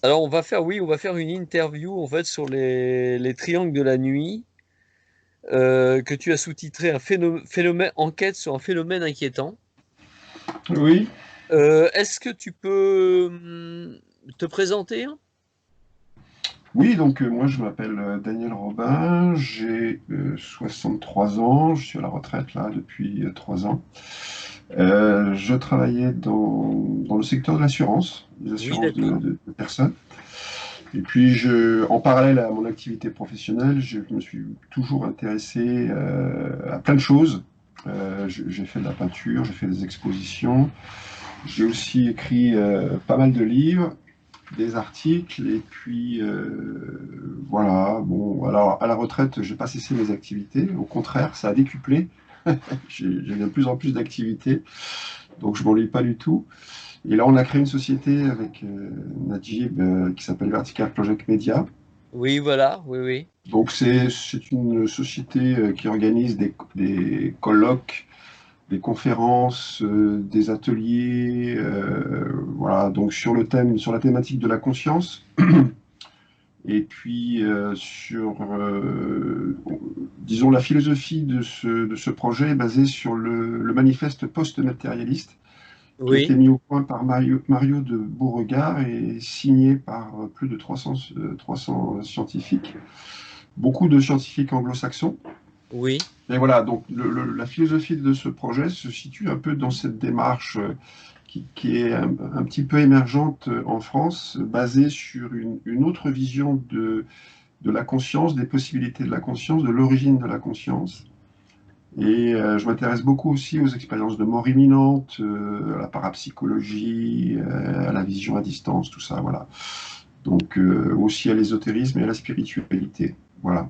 Alors on va faire une interview en fait sur les triangles de la nuit que tu as sous-titré un phénomène enquête sur un phénomène inquiétant. Oui, Est-ce que tu peux te présenter? oui, donc moi je m'appelle Daniel Robin, j'ai 63 ans, je suis à la retraite là depuis 3 ans. Je travaillais dans le secteur de l'assurance, des Oui, assurances d'accord. de personnes. Et puis en parallèle à mon activité professionnelle, je me suis toujours intéressé à plein de choses. J'ai fait de la peinture, j'ai fait des expositions, j'ai aussi écrit pas mal de livres, des articles, et puis voilà. Bon, alors à la retraite, j'ai pas cessé mes activités. Au contraire, ça a décuplé. J'ai de plus en plus d'activités, donc je m'ennuie pas du tout. Et là, on a créé une société avec Najib qui s'appelle Vertical Project Media. Oui, voilà, oui, oui. Donc c'est une société qui organise des colloques, des conférences, des ateliers, voilà, donc sur la thématique de la conscience. Et puis disons, la philosophie de ce projet est basée sur le manifeste post-matérialiste qui a été Oui, mis au point par Mario de Beauregard et signé par plus de 300 scientifiques, beaucoup de scientifiques anglo-saxons. oui, Et voilà, donc la philosophie de ce projet se situe un peu dans cette démarche qui est un petit peu émergente en France, basée sur une autre vision de la conscience, des possibilités de la conscience, de l'origine de la conscience. Et je m'intéresse beaucoup aussi aux expériences de mort imminente, à la parapsychologie, à la vision à distance, tout ça, voilà. Donc aussi à l'ésotérisme et à la spiritualité, voilà.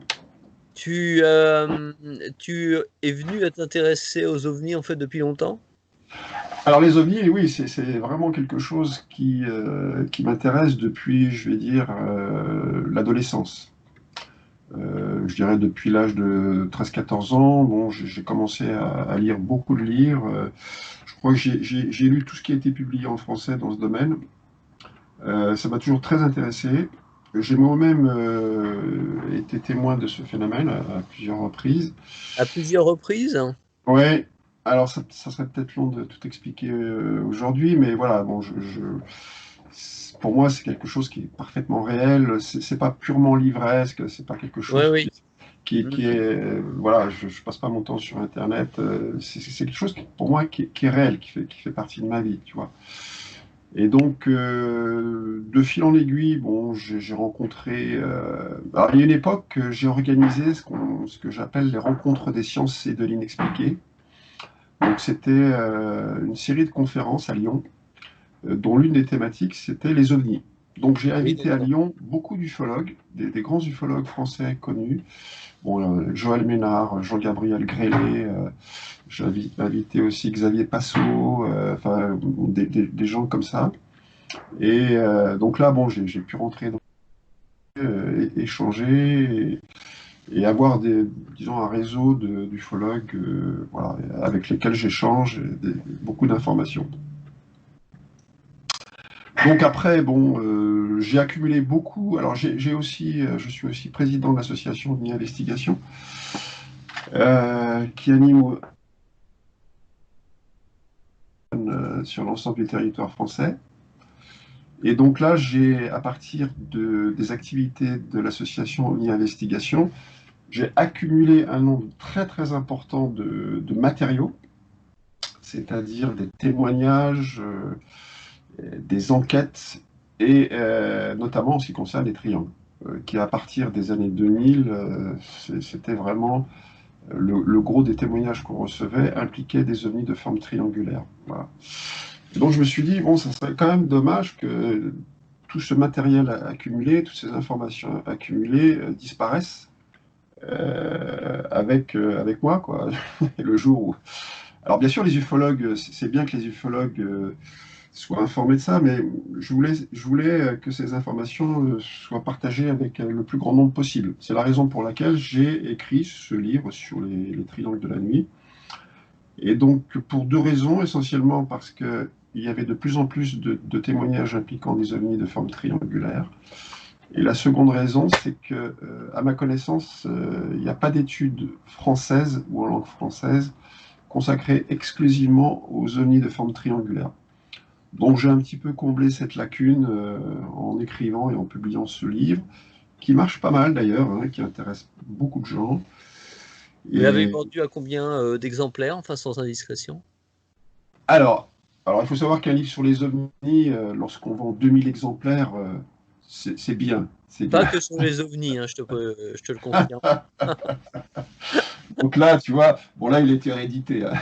tu es venu à t'intéresser aux ovnis en fait depuis longtemps? Alors les ovnis, oui, c'est vraiment quelque chose qui m'intéresse depuis, je vais dire, l'adolescence. Je dirais depuis l'âge de 13-14 ans, bon, j'ai commencé à lire beaucoup de livres. Je crois que j'ai lu tout ce qui a été publié en français dans ce domaine. Ça m'a toujours très intéressé. J'ai moi-même été témoin de ce phénomène à plusieurs reprises. À plusieurs reprises? Ouais, alors ça serait peut-être long de tout expliquer aujourd'hui, mais voilà, bon, pour moi, c'est quelque chose qui est parfaitement réel. C'est pas purement livresque, c'est pas quelque Oui, chose oui. qui est, Mhm. voilà, je passe pas mon temps sur Internet. C'est quelque chose pour moi qui est réel, qui fait partie de ma vie, tu vois. Et donc, de fil en aiguille, bon, j'ai rencontré. Alors, il y a une époque, j'ai organisé ce que j'appelle les rencontres des sciences et de l'inexpliqué. Donc, c'était une série de conférences à Lyon, dont l'une des thématiques, c'était les ovnis. Donc, j'ai Oui, invité à d'accord. Lyon beaucoup d'ufologues, des grands ufologues français connus. Bon, Joël Ménard, Jean-Gabriel Grélé, j'ai invité aussi Xavier Passot, enfin, des gens comme ça. Et donc là, bon, j'ai pu rentrer dans échanger et avoir disons, un réseau d'ufologues voilà, avec lesquels j'échange beaucoup d'informations. Donc après, bon, j'ai accumulé beaucoup. Alors j'ai aussi, je suis aussi président de l'association de Investigation qui anime sur l'ensemble du territoire français. Et donc là, à partir des activités de l'association OVNI Investigation, j'ai accumulé un nombre très très important de matériaux, c'est-à-dire des témoignages, des enquêtes, et notamment en ce qui concerne les triangles, qui à partir des années 2000, c'était vraiment le gros des témoignages qu'on recevait impliquait des ovnis de forme triangulaire. Voilà. Et donc je me suis dit, bon, ça serait quand même dommage que tout ce matériel accumulé, toutes ces informations accumulées disparaissent avec moi, quoi. Et le jour où... Alors bien sûr, les ufologues, c'est bien que les ufologues soient informés de ça, mais je voulais que ces informations soient partagées avec le plus grand nombre possible. C'est la raison pour laquelle j'ai écrit ce livre sur les triangles de la nuit. Et donc pour deux raisons, essentiellement parce que il y avait de plus en plus de témoignages impliquant des ovnis de forme triangulaire. Et la seconde raison, c'est que, à ma connaissance, il n'y a pas d'études françaises ou en langue française consacrées exclusivement aux ovnis de forme triangulaire. Donc j'ai un petit peu comblé cette lacune en écrivant et en publiant ce livre, qui marche pas mal d'ailleurs, hein, qui intéresse beaucoup de gens. Vous l'avez Et vendu à combien d'exemplaires, enfin sans indiscrétion? alors, il faut savoir qu'un livre sur les ovnis, lorsqu'on vend 2000 exemplaires, c'est bien, c'est Pas bien. que sur les ovnis, hein, je te le confirme. Donc là, tu vois, bon là, il était réédité, hein.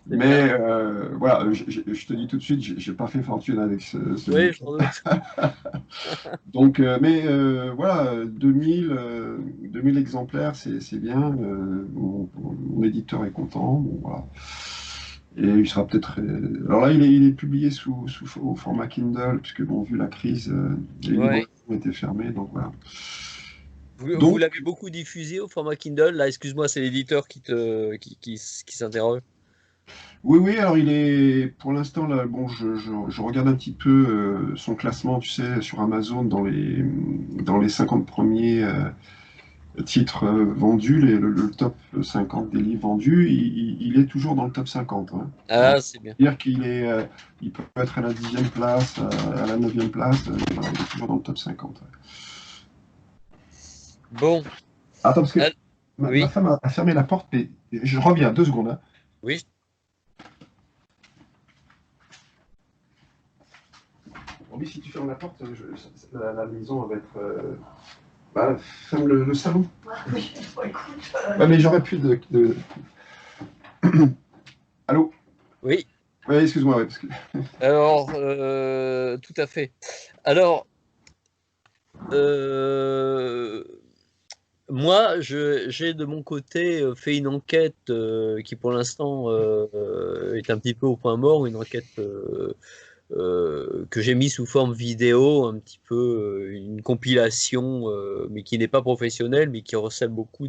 C'est bien. Mais voilà, je te dis tout de suite, j'ai pas fait fortune avec ce Oui, livre. je m'en doute. Donc, mais voilà, 2000 exemplaires, c'est bien. Mon éditeur est content. Bon, voilà. Et il sera peut-être. Alors là, il est publié au format Kindle, puisque bon, vu la crise, les librairies Ouais. étaient fermées, donc voilà. Vous Donc, l'avez beaucoup diffusé au format Kindle? Là, excuse-moi, c'est l'éditeur qui s'interroge. oui, oui, alors il est, pour l'instant, là, bon, je regarde un petit peu son classement, tu sais, sur Amazon, dans les 50 premiers titres vendus, le top 50 des livres vendus, il est toujours dans le top 50, hein. Donc, Ah, c'est bien. dire qu'il est, il peut être à la 10e place, à la 9e place, voilà, il est toujours dans le top 50. Ouais. Bon. Attends, parce que Ah, ma oui, femme a fermé la porte, mais je reviens 2 secondes, hein. oui. Bon, oui, si tu fermes la porte, la maison va être. Bah, ferme le salon. Oui, écoute. Ouais, mais j'aurais plus de... Allô? Oui. Oui, excuse-moi, ouais, parce que... Alors, tout à fait. Alors, euh, moi, j'ai de mon côté fait une enquête qui, pour l'instant, est un petit peu au point mort, une enquête que j'ai mis sous forme vidéo, un petit peu une compilation, mais qui n'est pas professionnelle, mais qui recèle beaucoup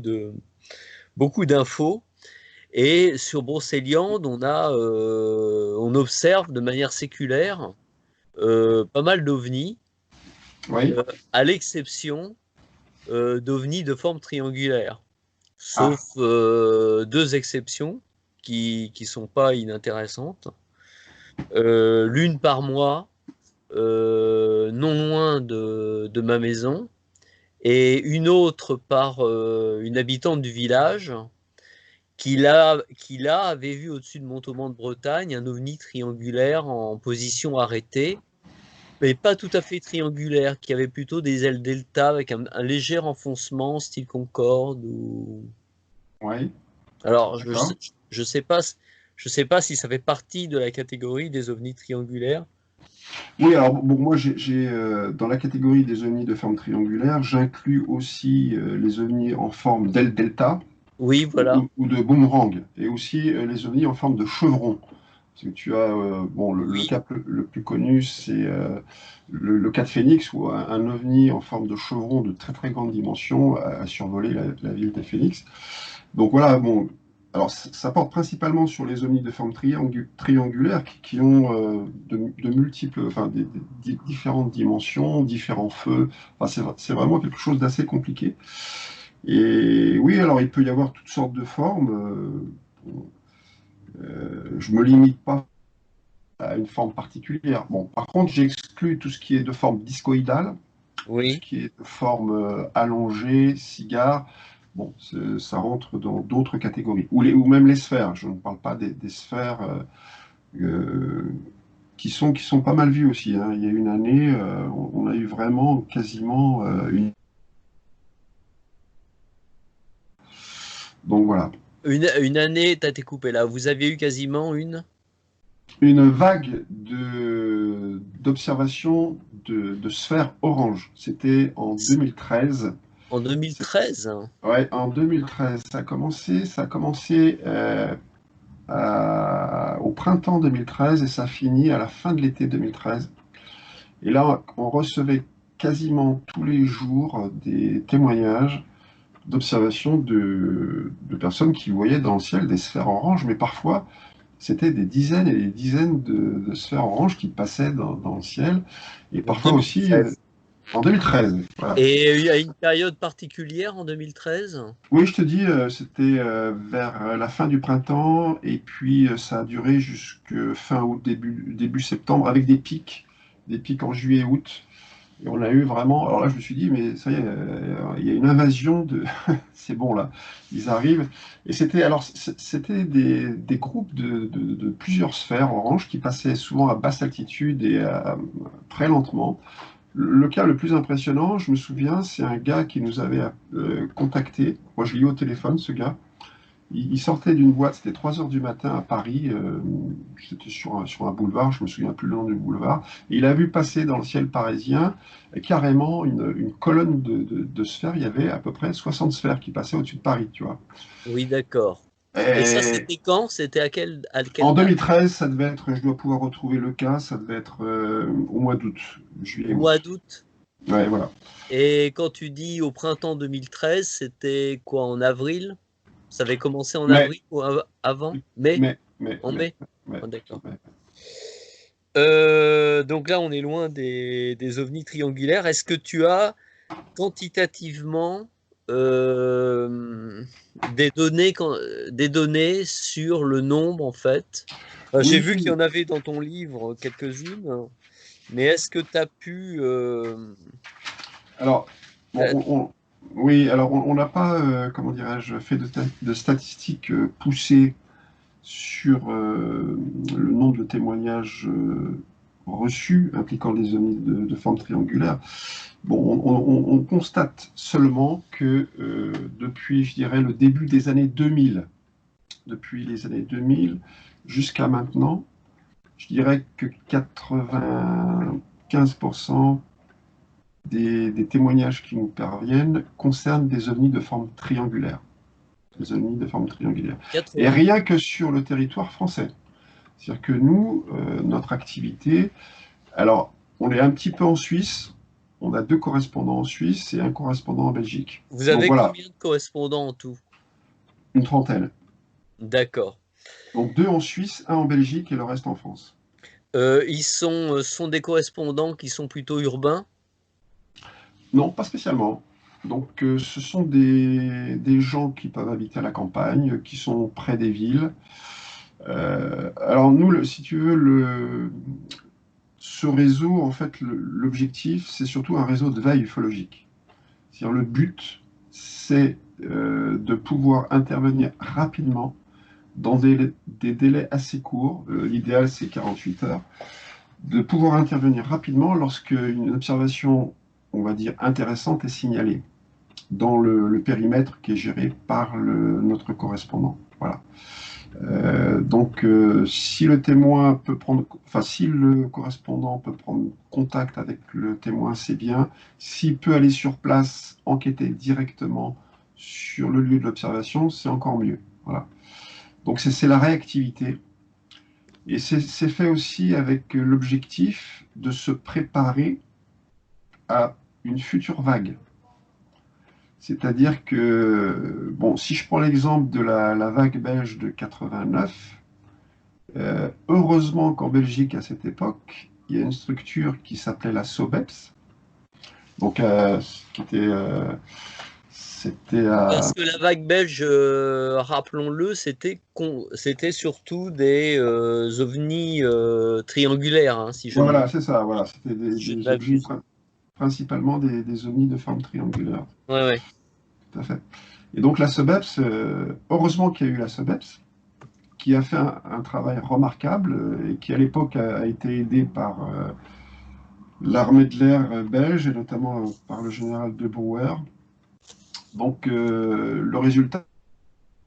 d'infos. Et sur Brocéliande, on observe de manière séculaire pas mal d'ovnis, Oui. à l'exception d'ovnis de forme triangulaire, sauf Ah, deux exceptions qui sont pas inintéressantes. L'une par mois, non loin de ma maison, et une autre par une habitante du village qui là avait vu au-dessus de Montauban de Bretagne un ovni triangulaire en position arrêtée, mais pas tout à fait triangulaire, qui avait plutôt des ailes delta avec un léger enfoncement style Concorde ou... oui, Alors, d'accord. je sais pas, je sais pas si ça fait partie de la catégorie des ovnis triangulaires. Oui, alors bon, moi, dans la catégorie des ovnis de forme triangulaire, j'inclus aussi les ovnis en forme d'aile delta Oui, voilà. ou de boomerang, et aussi les ovnis en forme de chevron. Parce que tu as, bon, le Oui. cas le plus connu, c'est le cas de Phoenix, où un ovni en forme de chevron de très très grande dimension a survolé la ville de Phoenix. Donc voilà, bon, alors ça porte principalement sur les ovnis de forme triangulaire qui ont de multiples, enfin différentes dimensions, différents feux. Enfin, c'est vraiment quelque chose d'assez compliqué. Et oui, alors il peut y avoir toutes sortes de formes. Je me limite pas à une forme particulière. Bon, par contre, j'exclus tout ce qui est de forme discoïdale, tout ce Oui. qui est de forme allongée, cigare. Bon, ça rentre dans d'autres catégories. Ou même les sphères. Je ne parle pas des sphères qui sont pas mal vues aussi, hein. Il y a une année, on a eu vraiment quasiment Donc voilà. Une année, t'as été coupé là. Vous aviez eu quasiment Une vague d'observation de sphères oranges. C'était en 2013. en 2013. Ouais, en 2013, ça a commencé au printemps 2013 et ça finit à la fin de l'été 2013. Et là, on recevait quasiment tous les jours des témoignages d'observation de personnes qui voyaient dans le ciel des sphères oranges, mais parfois, c'était des dizaines et des dizaines de sphères oranges qui passaient dans le ciel, et Donc parfois aussi 2013. en 2013. Voilà. Et il y a une période particulière en 2013? Oui, je te dis, c'était vers la fin du printemps, et puis ça a duré jusque fin août, début septembre, avec des pics en juillet-août. Et on a eu vraiment. Alors là, je me suis dit, mais ça y est, il y a une invasion de. C'est bon là, ils arrivent. Et c'était des groupes de plusieurs sphères oranges qui passaient souvent à basse altitude et très lentement. Le cas le plus impressionnant, je me souviens, c'est un gars qui nous avait contacté. Moi, je l'ai eu au téléphone, ce gars. Il sortait d'une boîte, c'était 3 heures du matin à Paris, c'était sur un boulevard, je me souviens plus le nom du boulevard, et il a vu passer dans le ciel parisien carrément une colonne de sphères, il y avait à peu près 60 sphères qui passaient au-dessus de Paris, tu vois. Oui, d'accord. Et ça, Et c'était quand? C'était à en quelle date? 2013, ça devait être, je dois pouvoir retrouver le cas, ça devait être au mois d'août, Au juillet-août. mois d'août? Ouais, voilà. Et quand tu dis au printemps 2013, c'était quoi, en avril? Ça avait commencé en Mais, avril ou avant? Mai? mais, mais, En mais, mai? mais, Ah, d'accord. mais. Donc là, on est loin des ovnis triangulaires. Est-ce que tu as quantitativement euh, des données sur le nombre, en fait? J'ai vu qu'il y Oui, en avait dans ton livre quelques-unes, mais est-ce que tu as pu... alors, bon, t'as- oui, alors on n'a pas, comment dirais-je, fait de statistiques poussées sur le nombre de témoignages reçus impliquant des ovnis de forme triangulaire. Bon, on constate seulement que depuis, je dirais, le début des années 2000, depuis les années 2000 jusqu'à maintenant, je dirais que 95% des témoignages qui nous parviennent concernent des ovnis de forme triangulaire. Des ovnis de forme triangulaire. Et 80. rien que sur le territoire français. C'est-à-dire que nous, notre activité, alors on est un petit peu en Suisse, on a 2 correspondants en Suisse et un correspondant en Belgique. Vous Donc avez voilà, combien de correspondants en tout? une trentaine. D'accord. Donc 2 en Suisse, un en Belgique et le reste en France. Sont des correspondants qui sont plutôt urbains? Non, pas spécialement. Donc ce sont des gens qui peuvent habiter à la campagne, qui sont près des villes. Alors nous, si tu veux, ce réseau, en fait, l'objectif, c'est surtout un réseau de veille ufologique. C'est-à-dire le but, c'est de pouvoir intervenir rapidement dans des délais assez courts. L'idéal, c'est 48 heures. De pouvoir intervenir rapidement lorsque une observation, on va dire, intéressante est signalée dans le périmètre qui est géré par notre correspondant. Voilà. Si le témoin peut prendre, enfin, si le correspondant peut prendre contact avec le témoin, c'est bien. S'il peut aller sur place, enquêter directement sur le lieu de l'observation, c'est encore mieux. Voilà. Donc c'est la réactivité. Et c'est fait aussi avec l'objectif de se préparer à une future vague. C'est-à-dire que, bon, si je prends l'exemple de la vague belge de 89, heureusement qu'en Belgique, à cette époque, il y a une structure qui s'appelait la SOBEPS, donc qui était, c'était Parce que la vague belge, rappelons-le, c'était surtout des ovnis triangulaires, hein, voilà, c'est ça, voilà, c'était si je ne des ovnis, m'abuse. principalement des ovnis de forme triangulaire, Ouais, ouais. tout à fait. Et donc la SOBEPS, heureusement qu'il y a eu la SOBEPS, qui a fait un travail remarquable et qui à l'époque a été aidé par l'armée de l'air belge et notamment par le général de Brouwer. Donc le résultat,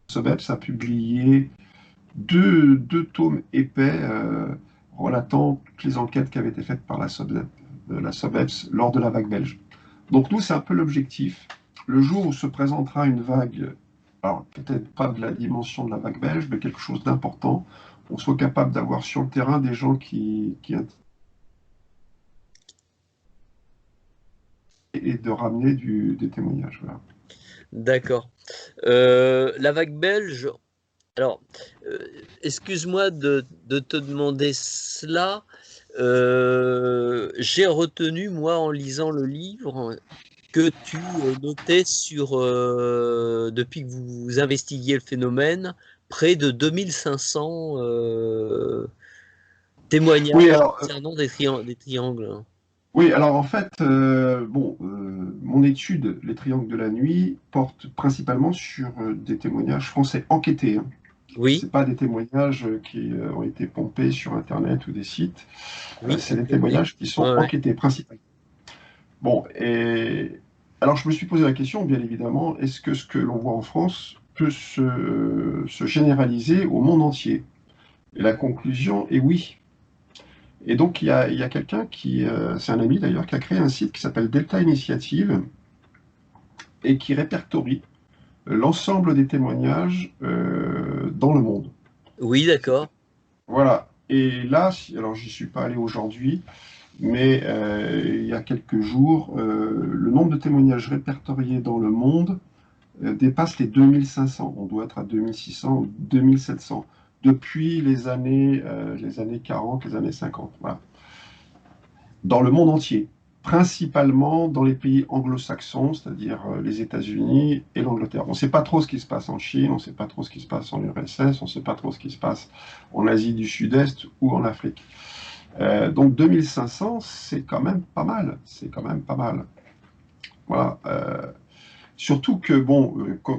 SOBEPS a publié deux tomes épais relatant toutes les enquêtes qui avaient été faites par la SOBEPS lors de la vague belge. Donc nous, c'est un peu l'objectif. Le jour où se présentera une vague, alors peut-être pas de la dimension de la vague belge, mais quelque chose d'important, on soit capable d'avoir sur le terrain des gens qui et de ramener des témoignages. Voilà. D'accord. La vague belge, Alors, excuse-moi de te demander cela. J'ai retenu, moi, en lisant le livre, que tu notais depuis que vous investiguiez le phénomène, près de 2500 Oui, témoignages alors, concernant des triangles. oui, alors en fait, mon étude, les triangles de la nuit, porte principalement sur des témoignages français enquêtés, hein. Oui, C'est pas des témoignages qui ont été pompés sur Internet ou des sites. oui, C'est des enquêté. témoignages qui sont Ouais, ouais. enquêtés principalement. Bon, et alors je me suis posé la question, bien évidemment, est-ce que ce que l'on voit en France peut se généraliser au monde entier? Et la conclusion est oui. Et donc il y a quelqu'un c'est un ami d'ailleurs, qui a créé un site qui s'appelle Delta Initiative et qui répertorie l'ensemble des témoignages dans le monde. Oui, d'accord. Voilà. Et là, alors j'y suis pas allé aujourd'hui, mais il y a quelques jours, le nombre de témoignages répertoriés dans le monde dépasse les 2500. On doit être à 2600 ou 2700 depuis les années 40, les années 50. Voilà. Dans le monde entier, principalement dans les pays anglo-saxons, c'est-à-dire les États-Unis et l'Angleterre. On ne sait pas trop ce qui se passe en Chine, on ne sait pas trop ce qui se passe en URSS, on ne sait pas trop ce qui se passe en Asie du Sud-Est ou en Afrique. Donc 2500, c'est quand même pas mal. C'est quand même pas mal. Voilà. Surtout que, bon,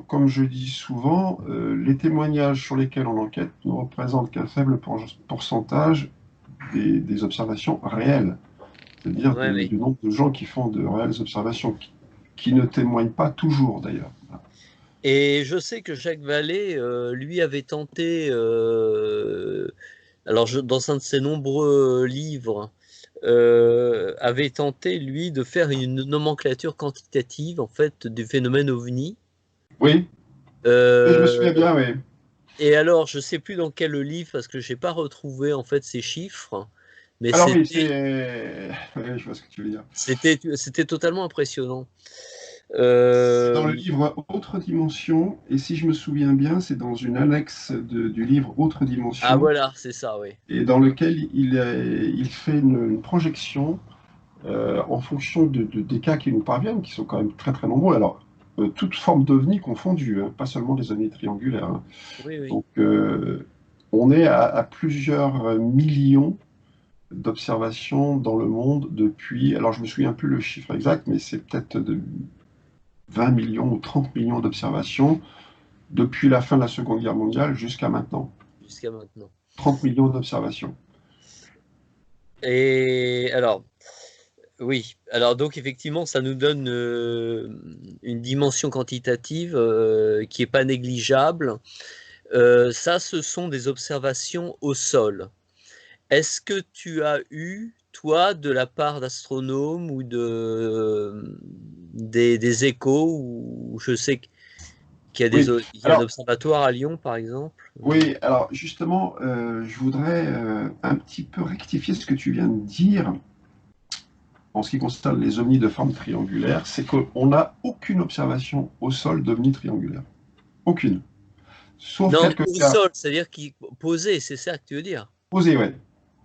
comme je dis souvent, les témoignages sur lesquels on enquête ne représentent qu'un faible pourcentage des observations réelles, c'est-à-dire Ouais, oui. du nombre de gens qui font de réelles observations, qui ne témoignent pas toujours d'ailleurs. Et je sais que Jacques Vallée, lui, avait tenté, dans un de ses nombreux livres, avait tenté, lui, de faire une nomenclature quantitative, en fait, du phénomène OVNI. Oui, et je me souviens Euh, bien, oui. et alors, je sais plus dans quel livre, parce que j'ai pas retrouvé, en fait, ces chiffres, mais Alors oui, oui, je vois ce que tu veux dire. c'était totalement impressionnant. C'est dans le Euh, livre Autre Dimension, et si je me souviens bien, c'est dans une annexe du livre Autre ah, Dimension, voilà, c'est ça, oui. et dans lequel il fait une projection en fonction des cas qui nous parviennent, qui sont quand même très très nombreux. Alors, toute forme d'ovni confondue, hein, pas seulement des ovnis triangulaires, hein. Oui, oui. Donc, on est à plusieurs millions d'observations dans le monde depuis, alors je me souviens plus le chiffre exact, mais c'est peut-être de 20 millions ou 30 millions d'observations depuis la fin de la Seconde Guerre mondiale jusqu'à maintenant. Jusqu'à maintenant. 30 millions d'observations. Et alors, oui, alors donc effectivement, ça nous donne une dimension quantitative qui est pas négligeable. Ça, ce sont des observations au sol. Est-ce que tu as eu, toi, de la part d'astronomes ou des échos, ou je sais qu'il y a Oui, il y a un alors, observatoire à Lyon, par exemple? oui, alors justement, je voudrais un petit peu rectifier ce que tu viens de dire en ce qui concerne les ovnis de forme triangulaire, c'est qu'on n'a aucune observation au sol d'ovnis triangulaires. Aucune. Sauf Non, mais quelques au cas sol, c'est-à-dire qui posé, c'est ça que tu veux dire? posés, ouais.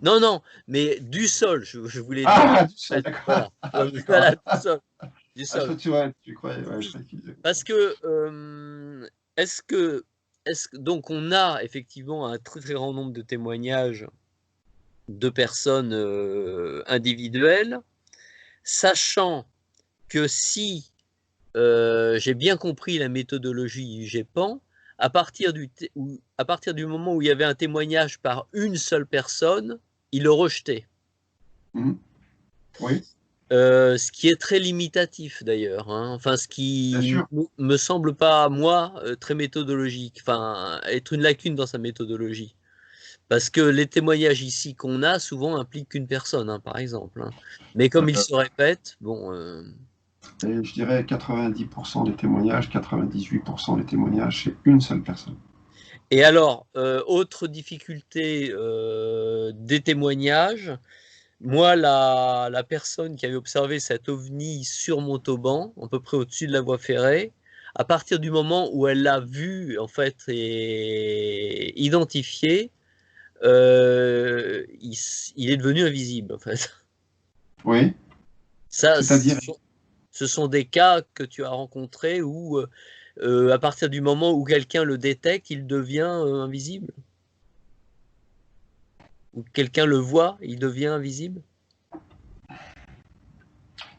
Non, non, mais du sol, je voulais dire. Ah, du En sol, fait, d'accord. voilà. Ah, voilà, d'accord. du sol, du Ah, sol. toi, tu vois, tu croyais, ouais, je Oui, croyais qu'il disait. parce que est-ce que, donc on a effectivement un très très grand nombre de témoignages de personnes individuelles, sachant que si j'ai bien compris la méthodologie du GEPAN, à partir du moment où il y avait un témoignage par une seule personne, il le rejetait. Mhm. Oui, Ce qui est très limitatif d'ailleurs, hein. Enfin, ce bien qui sûr. me semble pas, moi, très méthodologique, enfin, être une lacune dans sa méthodologie. Parce que les témoignages ici qu'on a souvent impliquent qu'une personne, hein, par exemple, hein. Mais comme ils Euh, se répètent, bon. et je dirais 90% des témoignages, 98% des témoignages, c'est une seule personne. Et alors, autre difficulté des témoignages, moi, la personne qui avait observé cet ovni sur Montauban, à peu près au-dessus de la voie ferrée, à partir du moment où elle l'a vu, en fait, et identifié, il est devenu invisible, en fait. Oui, Ça, c'est-à-dire, ce sont des cas que tu as rencontrés où, à partir du moment où quelqu'un le détecte, il devient invisible. Ou quelqu'un le voit, il devient invisible.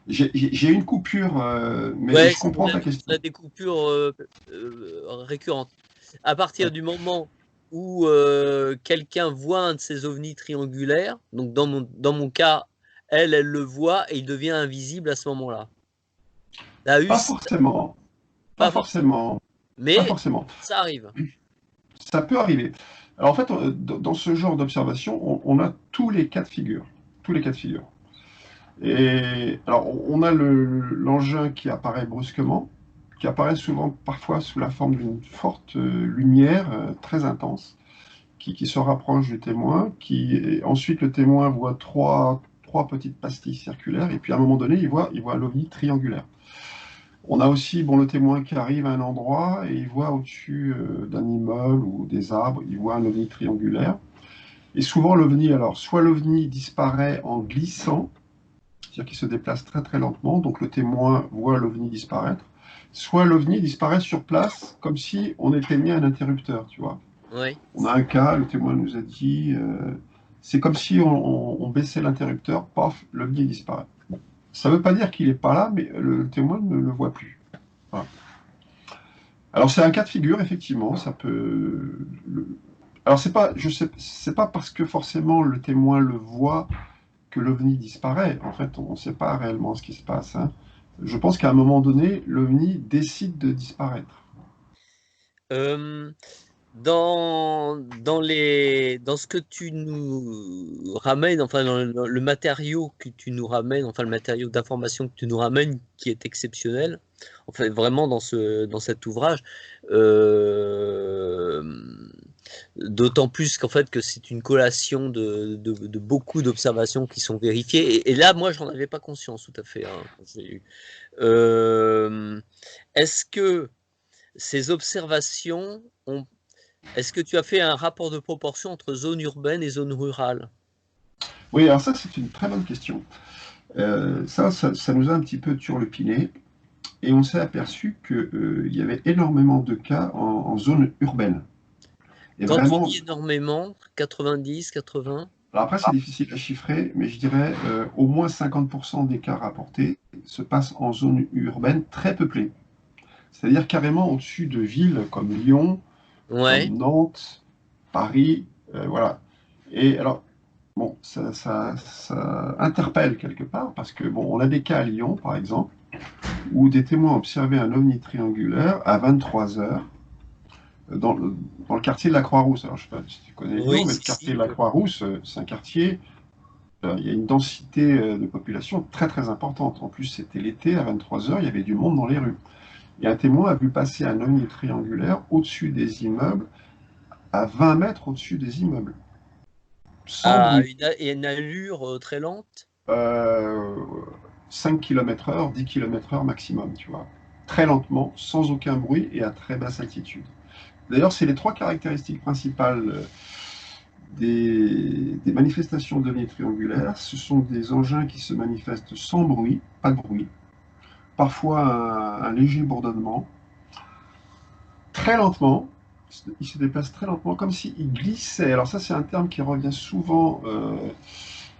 j'ai une coupure, mais Ouais, je comprends ta on a question. des coupures récurrentes. À partir Ouais. du moment où quelqu'un voit un de ces ovnis triangulaires, donc dans mon cas, elle le voit et il devient invisible à ce moment-là. Ça a eu, Pas forcément, pas pas forcément, forcément, pas mais forcément. ça arrive. Ça peut arriver. Alors en fait, dans ce genre d'observation, on a tous les cas de figure. Tous les cas de figure. Et alors, on a l'engin qui apparaît brusquement, qui apparaît souvent, parfois, sous la forme d'une forte lumière très intense, qui se rapproche du témoin, et ensuite le témoin voit trois petites pastilles circulaires, et puis à un moment donné, il voit l'ovni triangulaire. On a aussi bon, le témoin qui arrive à un endroit et il voit au-dessus d'un immeuble ou des arbres, il voit un ovni triangulaire. Et souvent l'ovni, alors soit l'ovni disparaît en glissant, c'est-à-dire qu'il se déplace très très lentement, donc le témoin voit l'ovni disparaître, soit l'ovni disparaît sur place comme si on éteignait un interrupteur, tu vois. Oui. On a un cas, le témoin nous a dit, c'est comme si on baissait l'interrupteur, paf, l'ovni disparaît. Bon. Ça ne veut pas dire qu'il n'est pas là, mais le témoin ne le voit plus. Voilà. Alors c'est un cas de figure, effectivement, ça peut. Alors c'est pas parce que forcément le témoin le voit que l'OVNI disparaît. En fait, on ne sait pas réellement ce qui se passe, hein. Je pense qu'à un moment donné, l'OVNI décide de disparaître. Euh, dans ce que tu nous ramènes, enfin dans le matériau que tu nous ramènes, enfin le matériau d'information que tu nous ramènes, qui est exceptionnel, en fait vraiment dans cet ouvrage, euh, d'autant plus qu'en fait que c'est une collation de beaucoup d'observations qui sont vérifiées. Et là, moi, j'en avais pas conscience tout à fait, hein, quand j'ai eu. Euh, est-ce que ces observations ont est-ce que tu as fait un rapport de proportion entre zone urbaine et zone rurale? Oui, alors ça, c'est une très bonne question. Ça nous a un petit peu turlupiné et on s'est aperçu qu'il y avait énormément de cas en zone urbaine. Et Quand tu vraiment, dis énormément, 90, 80? alors après, c'est difficile à chiffrer, mais je dirais au moins 50% des cas rapportés se passent en zone urbaine très peuplée. C'est-à-dire carrément au-dessus de villes comme Lyon, Ouais, comme Nantes, Paris, voilà. Et alors, bon, ça interpelle quelque part, parce que, bon, on a des cas à Lyon, par exemple, où des témoins observaient un ovni triangulaire à 23 heures dans le quartier de la Croix-Rousse. Alors, je ne sais pas si tu connais Lyon, oui, mais le si, quartier de si. la Croix-Rousse, c'est un quartier, il y a une densité de population très très importante. En plus, c'était l'été, à 23 heures, il y avait du monde dans les rues. Et un témoin a vu passer un ovni triangulaire au-dessus des immeubles, à 20 mètres au-dessus des immeubles, sans À bruit. une allure très lente? Euh, 5 km/h, 10 km/h maximum, tu vois. Très lentement, sans aucun bruit et à très basse altitude. D'ailleurs, c'est les trois caractéristiques principales des manifestations d'ovnis triangulaires. Ce sont des engins qui se manifestent sans bruit, pas de bruit, parfois un léger bourdonnement, très lentement. Il se déplace très lentement, comme s'il glissait. Alors ça, c'est un terme qui revient souvent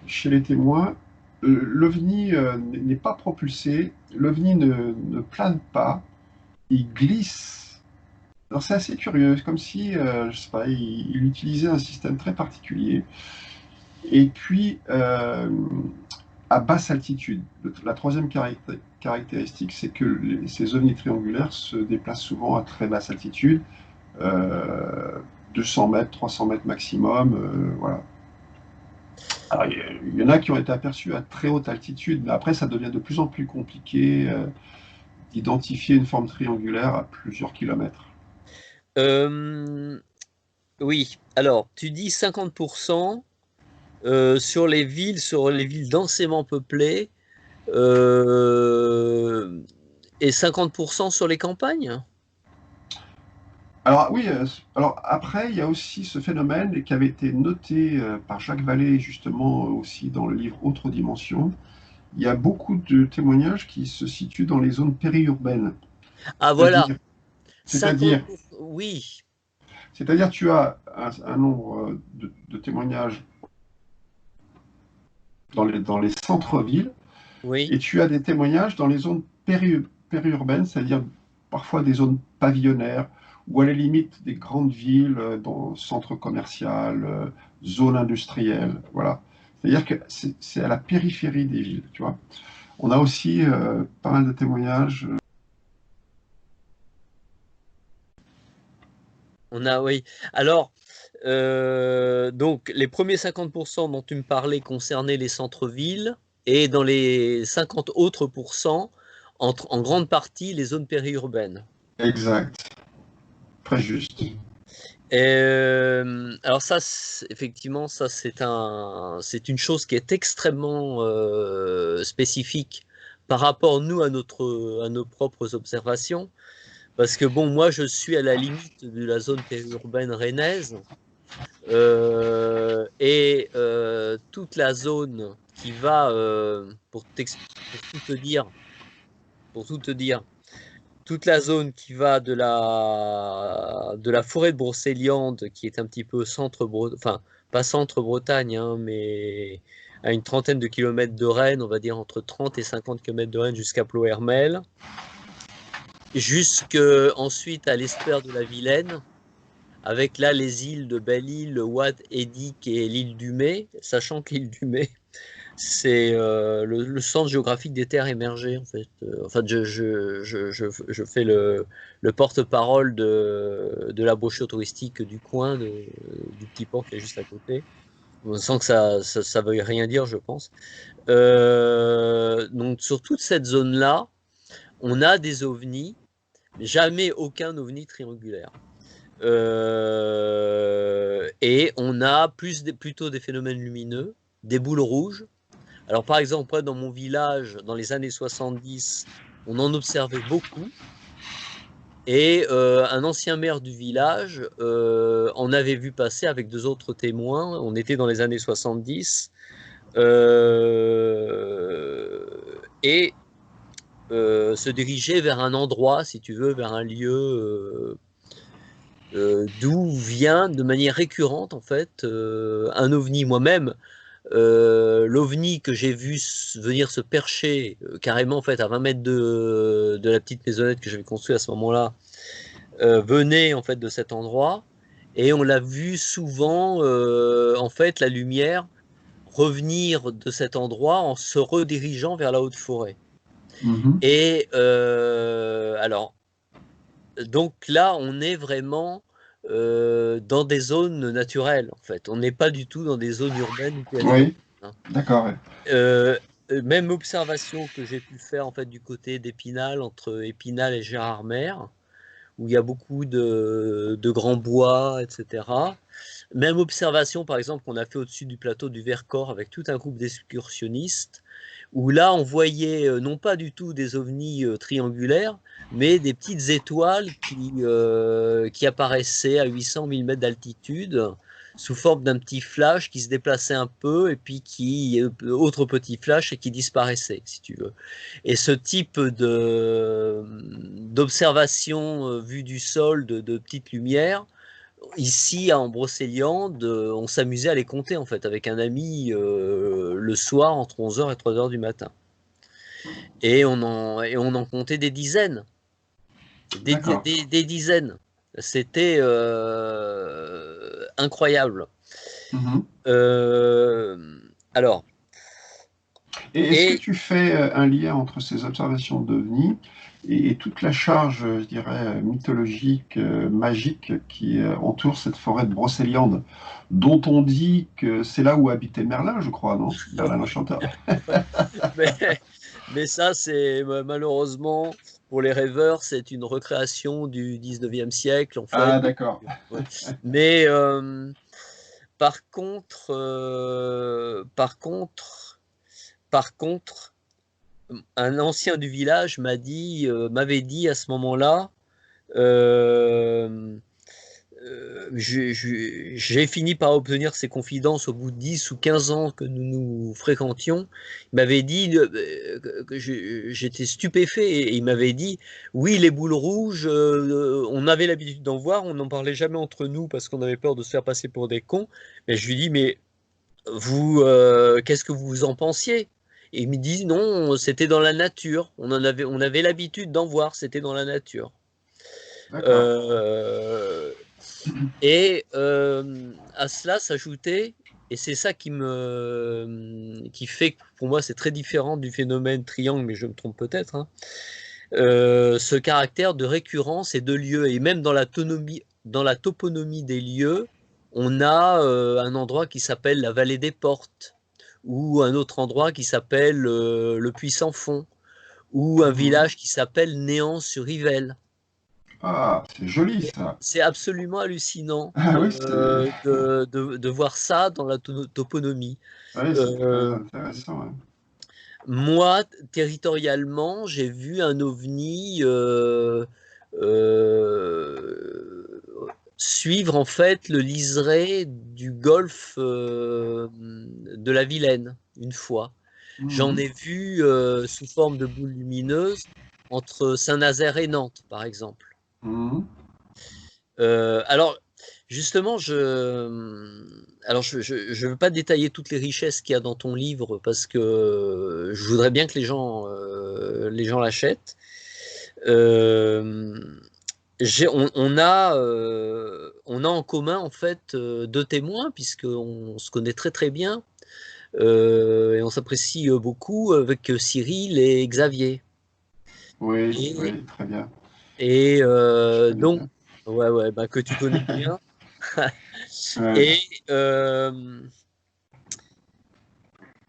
chez les témoins. L'OVNI n'est pas propulsé, l'OVNI ne plane pas, il glisse. Alors c'est assez curieux, comme si, je sais pas, il utilisait un système très particulier. Et puis, à basse altitude. La troisième caractéristique, c'est que ces ovnis triangulaires se déplacent souvent à très basse altitude, euh, 200 mètres, 300 mètres maximum, voilà. Alors, il y en a qui ont été aperçus à très haute altitude, mais après, ça devient de plus en plus compliqué d'identifier une forme triangulaire à plusieurs kilomètres. Euh, oui, alors tu dis 50% sur les villes densément peuplées. Euh, Et 50% sur les campagnes? Alors oui, alors après, il y a aussi ce phénomène qui avait été noté par Jacques Vallée, justement, aussi dans le livre Autre dimension. Il y a beaucoup de témoignages qui se situent dans les zones périurbaines. Ah voilà, C'est-à-dire, c'est-à-dire, 50%, oui, c'est-à-dire, tu as un nombre de témoignages dans les centres-villes oui. et tu as des témoignages dans les zones périurbaines, c'est-à-dire parfois des zones pavillonnaires ou à la limite des grandes villes, dans centres commerciaux, zones industrielles, voilà. C'est-à-dire que c'est à la périphérie des villes, tu vois. On a aussi pas mal de témoignages. On a, oui. Alors, donc, les premiers 50% dont tu me parlais concernaient les centres-villes et dans les 50 autres pourcents, en grande partie, les zones périurbaines. Exact, très juste. Alors ça, effectivement, ça c'est une chose qui est extrêmement spécifique par rapport, nous, à nos propres observations. Parce que bon, moi, je suis à la limite de la zone périurbaine rennaise. Toute la zone qui va, pour tout te dire, pour tout te dire, toute la zone qui va de la forêt de Brocéliande, qui est un petit peu enfin, pas centre-Bretagne, hein, mais à une trentaine de kilomètres de Rennes, on va dire entre 30 et 50 kilomètres de Rennes jusqu'à Ploërmel, jusque ensuite à l'espère de la Vilaine, avec là les îles de Belle-Île, Watt, Edic et l'île du Mai, sachant que l'île du Mai, c'est le centre géographique des terres émergées, en fait. Je fais le porte-parole de la brochure touristique du coin, du petit port qui est juste à côté, sans que ça veuille rien dire, je pense. Donc sur toute cette zone-là, on a des ovnis, mais jamais aucun ovni triangulaire. Et on a plutôt des phénomènes lumineux, des boules rouges. Alors par exemple, dans mon village, dans les années 70, on en observait beaucoup. Et un ancien maire du village en avait vu passer avec deux autres témoins. On était dans les années 70. Et se dirigeait vers un endroit, si tu veux, vers un lieu d'où vient de manière récurrente en fait un ovni. Moi-même, l'ovni que j'ai vu venir se percher carrément en fait à 20 mètres de la petite maisonnette que j'avais construite à ce moment-là, venait en fait de cet endroit et on l'a vu souvent en fait la lumière revenir de cet endroit en se redirigeant vers la haute forêt. Mhm. Et alors donc là, on est vraiment dans des zones naturelles, en fait. On n'est pas du tout dans des zones urbaines ou périurbaines, Oui, hein. d'accord. Ouais. Euh, Même observation que j'ai pu faire en fait du côté d'Épinal, entre Épinal et Gérardmer, où il y a beaucoup de grands bois, etc. Même observation, par exemple, qu'on a fait au-dessus du plateau du Vercors avec tout un groupe d'excursionnistes, où là, on voyait non pas du tout des ovnis triangulaires, mais des petites étoiles qui apparaissaient à 800 000 mètres d'altitude, sous forme d'un petit flash qui se déplaçait un peu, et puis autre petit flash, et qui disparaissait, si tu veux. Et ce type d'observation vue du sol de petites lumières, ici en Brocéliande, on s'amusait à les compter en fait avec un ami le soir entre 11h et 3h du matin. Et on en comptait des dizaines, D'accord. des dizaines. C'était incroyable. Mhm. Euh, alors, Et est-ce que et tu fais un lien entre ces observations d'OVNI et toute la charge, je dirais, mythologique, magique qui entoure cette forêt de Brocéliande, dont on dit que c'est là où habitait Merlin, je crois, non? Merlin l'Enchanteur. mais, mais ça, c'est malheureusement pour les rêveurs, c'est une recréation du 19e siècle en fait. Ah, d'accord. Ouais. Mais par contre, par contre, un ancien du village m'avait dit à ce moment-là, euh, j'ai fini par obtenir ses confidences au bout de 10 ou 15 ans que nous nous fréquentions. Il m'avait dit que j'étais stupéfait et il m'avait dit, oui, les boules rouges, on avait l'habitude d'en voir, on n'en parlait jamais entre nous parce qu'on avait peur de se faire passer pour des cons. Mais je lui dis, mais vous, qu'est-ce que vous en pensiez? Et il me dit, non, c'était dans la nature. On avait l'habitude d'en voir, c'était dans la nature. D'accord. Euh, et à cela s'ajoutait, et c'est ça qui fait que pour moi c'est très différent du phénomène triangle, mais je me trompe peut-être, hein, ce caractère de récurrence et de lieu. Et même dans la toponymie des lieux, on a un endroit qui s'appelle la vallée des Portes, ou un autre endroit qui s'appelle le Puy sans fond, ou un Mhm. village qui s'appelle Néant-sur-Yvel. Ah, c'est joli ça. C'est absolument hallucinant Ah oui, c'est de voir ça dans la toponymie. oui, c'est très Euh, intéressant. Hein. Moi, territorialement, j'ai vu un ovni suivre en fait le liseré du golfe de la Vilaine une fois. J'en Mhm. ai vu sous forme de boules lumineuses entre Saint-Nazaire et Nantes, par exemple. Mhm. Alors, justement, alors je veux pas détailler toutes les richesses qu'il y a dans ton livre parce que je voudrais bien que les gens l'achètent. Euh, on a en commun en fait deux témoins puisqu'on se connaît très très bien et on s'apprécie beaucoup avec Cyril et Xavier. Oui, Et, oui, très bien. et Je connais donc, bien. ouais, ouais, bah, que tu connais bien. Ouais. Et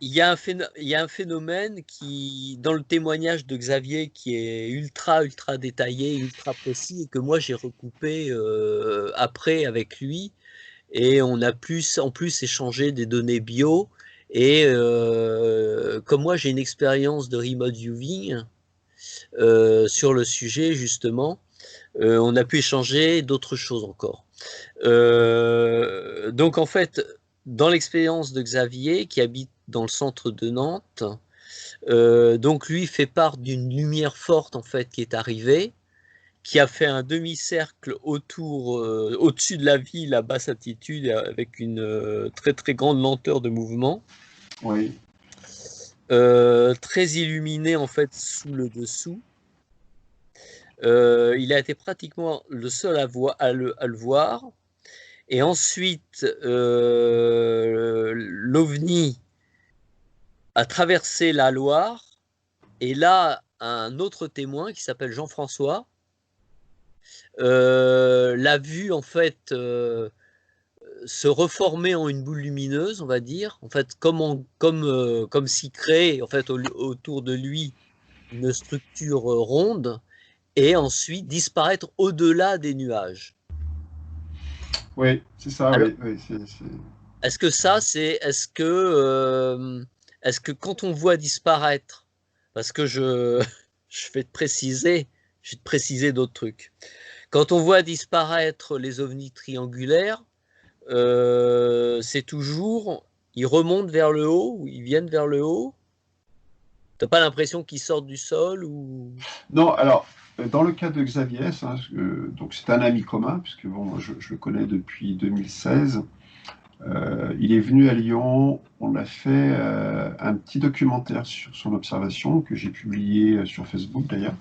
il y a un phénomène qui, dans le témoignage de Xavier, qui est ultra, ultra détaillé, ultra précis, et que moi j'ai recoupé après avec lui, et on a plus, en plus échangé des données bio, et comme moi j'ai une expérience de remote viewing sur le sujet, justement, on a pu échanger d'autres choses encore. Donc en fait, dans l'expérience de Xavier, qui habite dans le centre de Nantes, donc lui fait part d'une lumière forte en fait qui est arrivée, qui a fait un demi-cercle au-dessus de la ville à basse altitude avec une très très grande lenteur de mouvement, Oui. très illuminé en fait sous le dessous. Il a été pratiquement le seul à le voir. Et ensuite, l'OVNI a traversé la Loire, et là, un autre témoin qui s'appelle Jean-François l'a vu en fait se reformer en une boule lumineuse, on va dire, en fait, comme s'il créait en fait autour de lui une structure ronde, et ensuite disparaître au-delà des nuages. Oui, c'est ça, Alors, oui. Oui, est-ce que ça, est-ce que quand on voit disparaître, parce que je vais te préciser, je vais te préciser d'autres trucs. Quand on voit disparaître les ovnis triangulaires, c'est toujours, ils remontent vers le haut ou ils viennent vers le haut. T'as pas l'impression qu'ils sortent du sol ou... Non, alors, dans le cas de Xavier, hein, donc c'est un ami commun, puisque bon, moi, je le connais depuis 2016. Il est venu à Lyon, on a fait un petit documentaire sur son observation que j'ai publié sur Facebook d'ailleurs.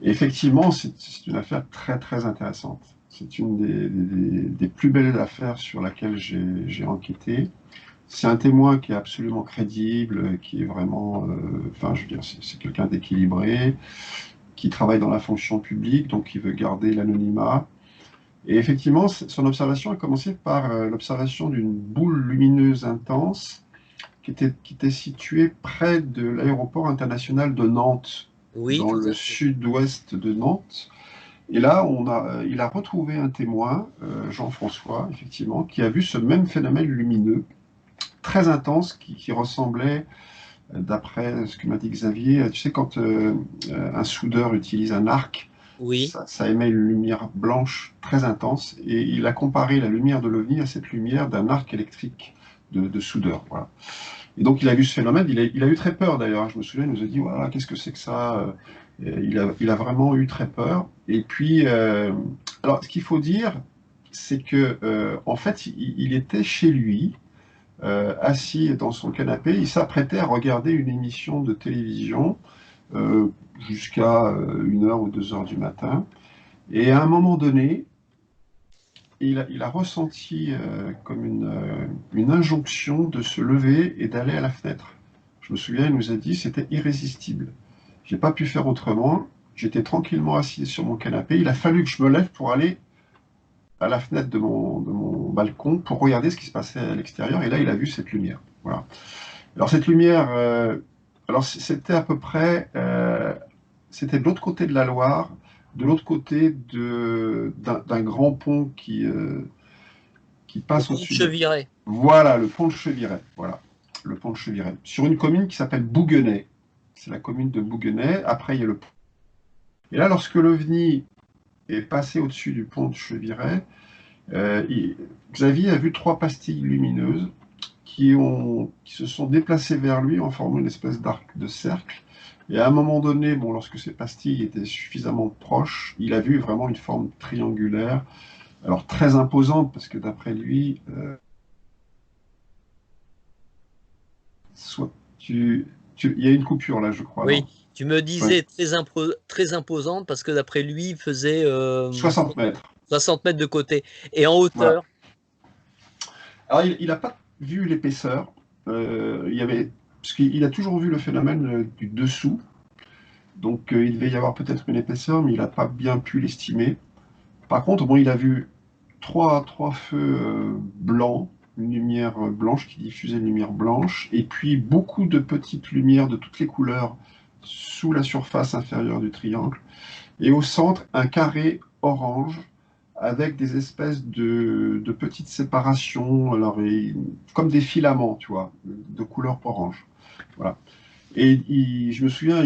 Et effectivement, c'est une affaire très très intéressante. C'est une des plus belles affaires sur laquelle j'ai enquêté. C'est un témoin qui est absolument crédible, qui est vraiment, enfin, je veux dire, c'est quelqu'un d'équilibré, qui travaille dans la fonction publique, donc qui veut garder l'anonymat. Et effectivement, son observation a commencé par l'observation d'une boule lumineuse intense qui était située près de l'aéroport international de Nantes, Oui, dans tout le à fait. sud-ouest de Nantes. Et là, il a retrouvé un témoin, Jean-François, effectivement, qui a vu ce même phénomène lumineux, très intense, qui ressemblait d'après ce que m'a dit Xavier, tu sais, quand un soudeur utilise un arc, Oui, ça émet une lumière blanche très intense, et il a comparé la lumière de l'OVNI à cette lumière d'un arc électrique de soudeur. Voilà. Et donc il a vu ce phénomène, il a eu très peur d'ailleurs. Je me souviens, il nous a dit, voilà, qu'est-ce que c'est que ça? Il a vraiment eu très peur. Et puis, alors ce qu'il faut dire, c'est que en fait, il était chez lui, assis dans son canapé, il s'apprêtait à regarder une émission de télévision euh, jusqu'à 1 heure ou 2 heures du matin. Et à un moment donné, il a ressenti comme une injonction de se lever et d'aller à la fenêtre. Je me souviens, il nous a dit, c'était irrésistible. J'ai pas pu faire autrement. J'étais tranquillement assis sur mon canapé. Il a fallu que je me lève pour aller à la fenêtre de mon balcon pour regarder ce qui se passait à l'extérieur. Et là, il a vu cette lumière. Voilà. Alors cette lumière, alors c'était à peu près, c'était de l'autre côté de la Loire, de l'autre côté d'un grand pont qui le passe pont de au-dessus de... Chevirey. Voilà, le pont de Chevirey. Voilà, le pont de Chevirey. Sur une commune qui s'appelle Bouguenais. C'est la commune de Bouguenais. Après, il y a le pont. Et là, lorsque l'OVNI est passé au-dessus du pont de Chevirey, Xavier a vu 3 pastilles lumineuses qui se sont déplacées vers lui en formant une espèce d'arc de cercle. Et à un moment donné, bon, lorsque ces pastilles étaient suffisamment proches, il a vu vraiment une forme triangulaire, alors très imposante, parce que d'après lui, soit il y a une coupure là, je crois, Oui, non? tu me Ouais. disais très imposante parce que d'après lui, il faisait 60 mètres. 60 mètres de côté. Et en Voilà. hauteur, Alors, il n'a pas vu l'épaisseur. Il y avait, parce qu'il a toujours vu le phénomène du dessous. Donc, il devait y avoir peut-être une épaisseur, mais il n'a pas bien pu l'estimer. Par contre, bon, il a vu trois feux blancs, une lumière blanche qui diffusait une lumière blanche, et puis beaucoup de petites lumières de toutes les couleurs sous la surface inférieure du triangle. Et au centre, un carré orange avec des espèces de petites séparations, alors, comme des filaments, tu vois, de couleur orange. Voilà. Et je me souviens,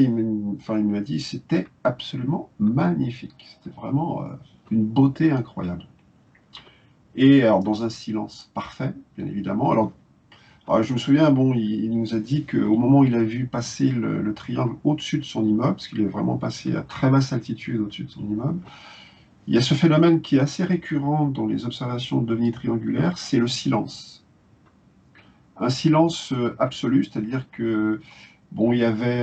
enfin, il m'a dit, c'était absolument magnifique. C'était vraiment une beauté incroyable. Et alors, dans un silence parfait, bien évidemment. Alors, je me souviens, bon, il nous a dit qu'au moment où il a vu passer le triangle au-dessus de son immeuble, parce qu'il est vraiment passé à très basse altitude au-dessus de son immeuble, il y a ce phénomène qui est assez récurrent dans les observations d'ovnis triangulaires, c'est le silence. Un silence absolu, c'est-à-dire que bon, il y avait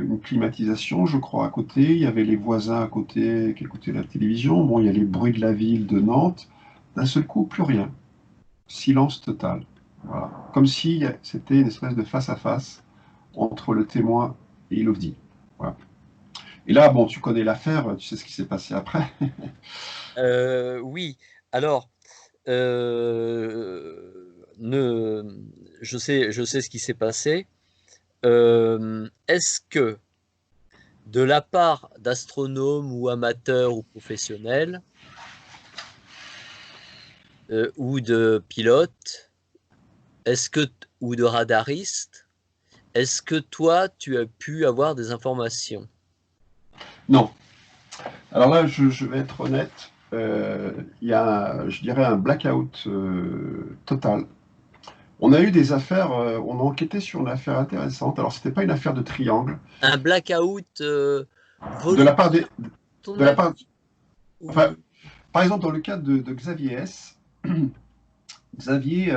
une climatisation, je crois, à côté, il y avait les voisins à côté qui écoutaient la télévision, bon, il y a les bruits de la ville de Nantes. D'un seul coup, plus rien. Silence total. Voilà. Comme si c'était une espèce de face-à-face entre le témoin et l'OVNI. Voilà. Et là, bon, tu connais l'affaire, tu sais ce qui s'est passé après. oui. Alors, ne, je sais ce qui s'est passé. Est-ce que de la part d'astronomes ou amateurs ou professionnels ou de pilotes, est-ce que ou de radaristes, est-ce que toi tu as pu avoir des informations? Non. Alors là, je vais être honnête, il y a, je dirais, un blackout total. On a eu des affaires, on a enquêté sur une affaire intéressante. Alors, c'était pas une affaire de triangle. Un blackout De la part volontaire, des, ton de la part, avis? enfin, Ou... par exemple, dans le cas de Xavier S, Xavier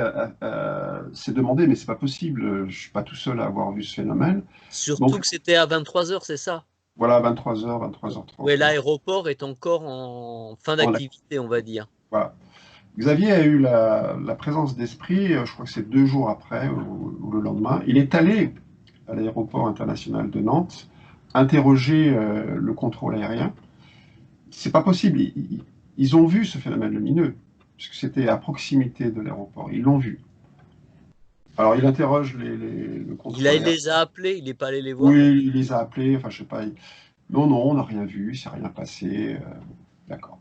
s'est demandé, mais c'est pas possible, je suis pas tout seul à avoir vu ce phénomène. Surtout Donc, que c'était à 23 h, c'est ça? voilà, 23 h, 23 h 30. Ouais, Voilà. l'aéroport est encore en fin En- d'activité, on va dire. voilà. Xavier a eu la présence d'esprit, je crois que c'est 2 jours après ou le lendemain. Il est allé à l'aéroport international de Nantes interroger le contrôle aérien. C'est pas possible. Ils ont vu ce phénomène lumineux, puisque c'était à proximité de l'aéroport. Ils l'ont vu. Alors il interroge le contrôle aérien. Les a appelés, il n'est pas allé les voir. Oui, il les a appelés, enfin je sais pas. Non, non, on n'a rien vu, il s'est rien passé. D'accord.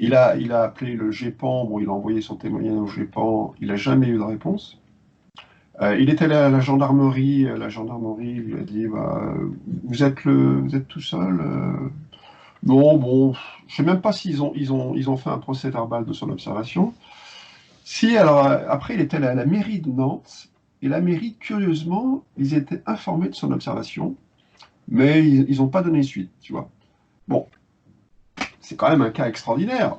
Il a appelé le GEPAN, bon, il a envoyé son témoignage au GEPAN, il n'a jamais eu de réponse. Il est allé à la gendarmerie lui a dit, bah, vous êtes tout seul? Non, bon, je sais même pas s'ils ont fait un procès verbal de son observation. Si, alors après, il est allé à la mairie de Nantes, et la mairie, curieusement, ils étaient informés de son observation, mais ils n'ont pas donné suite, tu vois. Bon, c'est quand même un cas extraordinaire.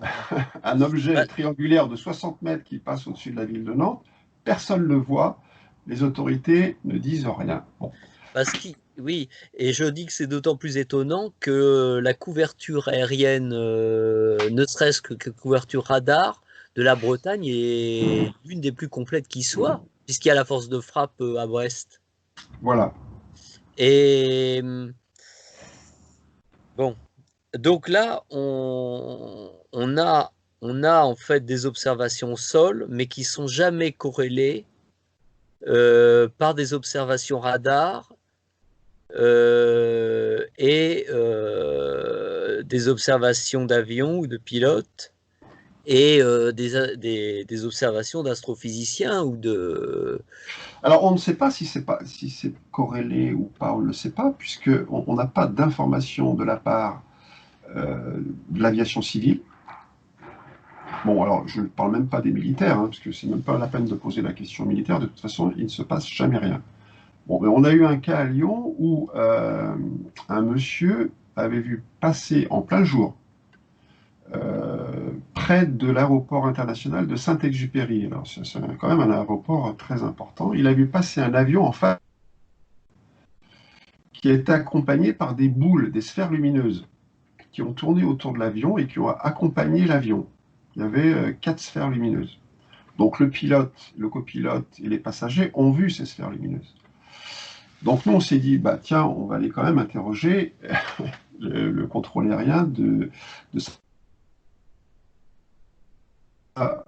Un objet Bah, triangulaire de 60 mètres qui passe au-dessus de la ville de Nantes, personne ne le voit, les autorités ne disent rien. Bon. oui, et je dis que c'est d'autant plus étonnant que la couverture aérienne, ne serait-ce que couverture radar de la Bretagne, est l'une des plus complètes qui soit, puisqu'il y a la force de frappe à Brest. Voilà. Et bon, donc là, on a en fait des observations au sol, mais qui sont jamais corrélées par des observations radar et des observations d'avions ou de pilotes et des observations d'astrophysiciens ou de... Alors, on ne sait pas si c'est corrélé ou pas, on ne le sait pas, puisque on n'a pas d'informations de la part de l'aviation civile. Bon, alors, je ne parle même pas des militaires, hein, parce que c'est même pas la peine de poser la question militaire. De toute façon, il ne se passe jamais rien. Bon, mais on a eu un cas à Lyon où un monsieur avait vu passer en plein jour, près de l'aéroport international de Saint-Exupéry. Alors, c'est quand même un aéroport très important. Il a vu passer un avion en face qui était accompagné par des boules, des sphères lumineuses, qui ont tourné autour de l'avion et qui ont accompagné l'avion. Il y avait 4 sphères lumineuses. Donc le pilote, le copilote et les passagers ont vu ces sphères lumineuses. Donc nous, on s'est dit, bah tiens, on va aller quand même interroger le contrôle aérien de ça. Ah,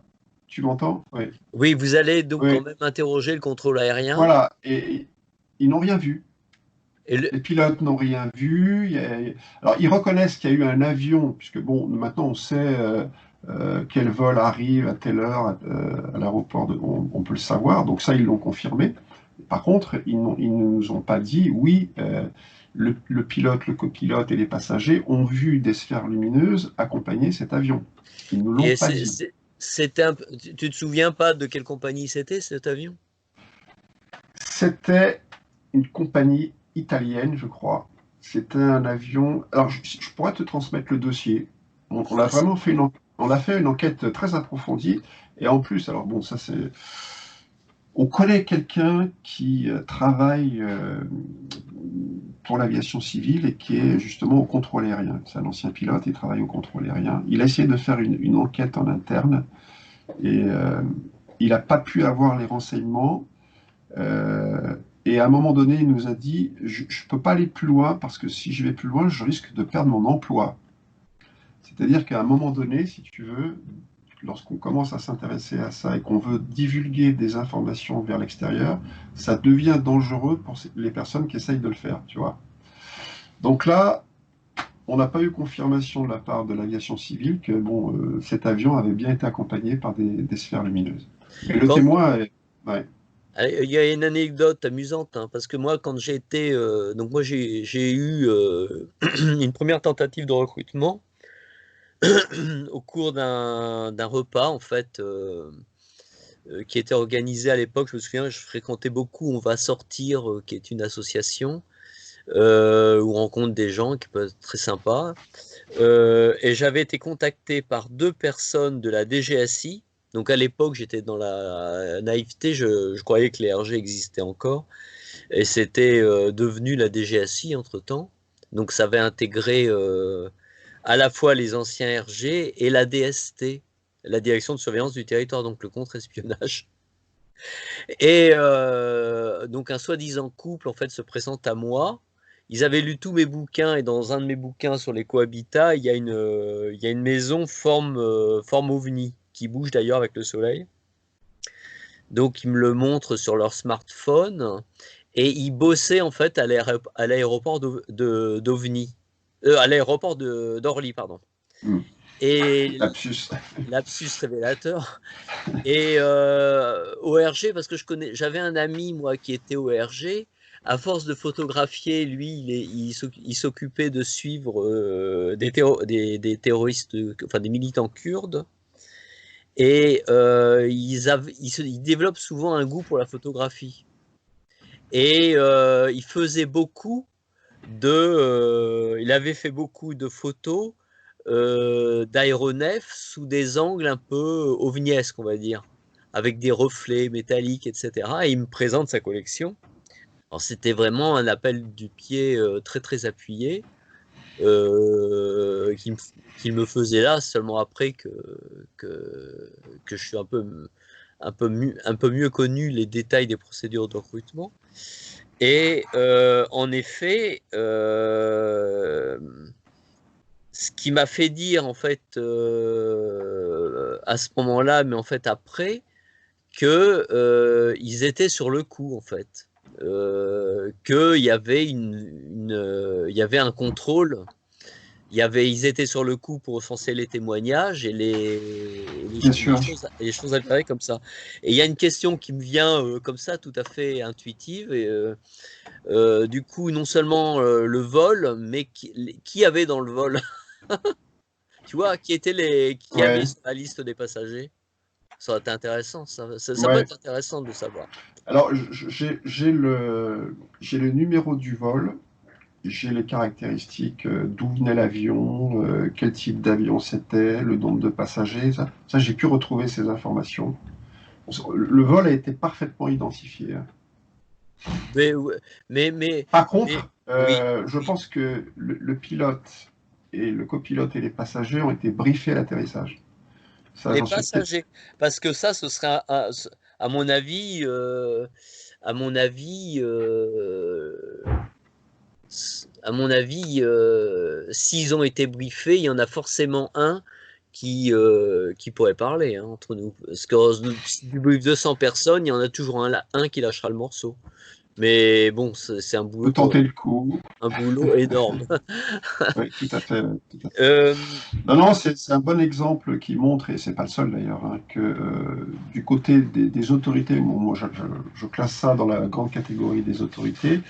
tu m'entends? Oui. Oui, vous allez donc quand Oui. même interroger le contrôle aérien. Voilà. Et ils n'ont rien vu. Et le, Les pilotes n'ont rien vu. Alors, ils reconnaissent qu'il y a eu un avion, puisque bon, maintenant on sait quel vol arrive à telle heure à l'aéroport. On peut le savoir, donc ça, ils l'ont confirmé. Par contre, ils ne nous ont pas dit, oui, le pilote, le copilote et les passagers ont vu des sphères lumineuses accompagner cet avion. Ils ne nous l'ont et pas dit. c'était tu te souviens pas de quelle compagnie c'était cet avion? C'était une compagnie italienne, je crois. C'était un avion. Alors, je pourrais te transmettre le dossier. On a Ah, vraiment fait on a fait une enquête très approfondie. Et en plus, alors bon, ça c'est. On connaît quelqu'un qui travaille pour l'aviation civile et qui est justement au contrôle aérien. C'est un ancien pilote, il travaille au contrôle aérien. Il a essayé de faire une enquête en interne et il n'a pas pu avoir les renseignements. Euh, et à un moment donné, il nous a dit, je ne peux pas aller plus loin parce que si je vais plus loin, je risque de perdre mon emploi. C'est-à-dire qu'à un moment donné, si tu veux, lorsqu'on commence à s'intéresser à ça et qu'on veut divulguer des informations vers l'extérieur, ça devient dangereux pour les personnes qui essayent de le faire, tu vois. Donc là, on n'a pas eu confirmation de la part de l'aviation civile que bon, cet avion avait bien été accompagné par des sphères lumineuses. Et le Quand, témoin, ouais, il y a une anecdote amusante, hein, parce que moi, quand j'ai été, donc moi j'ai eu une première tentative de recrutement au cours d'un repas en fait qui était organisé à l'époque. Je me souviens, je fréquentais beaucoup On va sortir, qui est une association où on rencontre des gens qui peuvent être très sympas. Et j'avais été contacté par deux personnes de la DGSI. Donc à l'époque, j'étais dans la naïveté, je croyais que les RG existaient encore. Et c'était devenu la DGSI entre-temps. Donc ça avait intégré à la fois les anciens RG et la DST, la Direction de surveillance du territoire, donc le contre-espionnage. Et donc un soi-disant couple en fait se présente à moi. Ils avaient lu tous mes bouquins et dans un de mes bouquins sur les cohabitats, il y a une maison forme ovni qui bouge d'ailleurs avec le soleil. Donc ils me le montrent sur leur smartphone et ils bossaient en fait à l'aéroport d'OVNI, à l'aéroport d'Orly, pardon. hmm. Et Lapsus. lapsus révélateur. Et ORG, parce que j'avais un ami, moi, qui était ORG. À force de photographier, lui, il s'occupait de suivre des terroristes, enfin des militants kurdes. Et ils développent souvent un goût pour la photographie. Et il faisait beaucoup il avait fait beaucoup de photos d'aéronefs sous des angles un peu ovniesques, on va dire, avec des reflets métalliques, etc. Et il me présente sa collection. Alors c'était vraiment un appel du pied très très appuyé qu'il me faisait là, seulement après que je suis un peu mieux connu les détails des procédures de recrutement. Et en effet, ce qui m'a fait dire en fait à ce moment-là, mais en fait après, que ils étaient sur le coup en fait, qu'il y avait il y avait un contrôle. Ils étaient sur le coup pour recenser les témoignages et Bien sûr. les choses avérées comme ça. Et il y a une question qui me vient comme ça, tout à fait intuitive. Et, du coup, non seulement le vol, mais qui avait dans le vol? Tu vois, qui avait Ouais, sur la liste des passagers? Ça aurait été intéressant, ça peut ouais. être intéressant de savoir. Alors, j'ai le numéro du vol, j'ai les caractéristiques, d'où venait l'avion, quel type d'avion c'était, le nombre de passagers. Ça j'ai pu retrouver ces informations. Le vol a été parfaitement identifié, hein. Mais, ouais, mais, Par mais, contre, oui, je oui. pense que le pilote et le copilote et les passagers ont été briefés à l'atterrissage. Ça, Les j'en suis peut-être. passagers, parce que ça, ce serait, à mon avis, à mon avis, s'ils ont été briefés, il y en a forcément un qui pourrait parler hein, entre nous. Parce que si tu briefes 200 personnes, il y en a toujours un qui lâchera le morceau. Mais bon, c'est Faut tenter le coup. un boulot énorme. Oui, tout à fait. Tout à fait. Euh, Non, non, c'est un bon exemple qui montre, et c'est pas le seul d'ailleurs, hein, que du côté des autorités, bon, moi je classe ça dans la grande catégorie des autorités,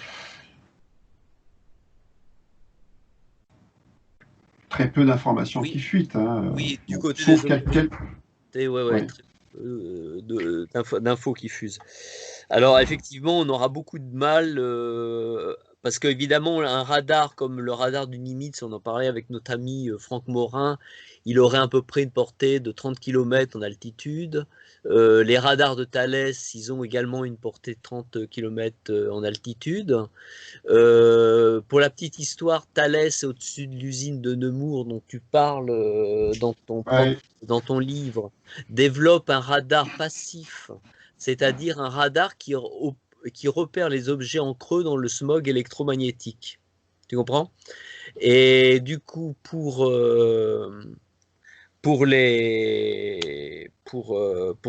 très peu d'informations qui oui, fuitent, hein, oui, du bon, côté des sauf autorités, quelques. ouais, ouais, Ouais. très peu d'infos qui fusent. Alors effectivement, on aura beaucoup de mal parce qu'évidemment, un radar comme le radar du Nimitz, on en parlait avec notre ami Franck Morin, il aurait à peu près une portée de 30 km en altitude. Les radars de Thales, ils ont également une portée de 30 km en altitude. Pour la petite histoire, Thales est au-dessus de l'usine de Nemours dont tu parles Ouais. dans ton livre, développe un radar passif, c'est-à-dire un radar qui repère les objets en creux dans le smog électromagnétique. Tu comprends? Et du coup, pour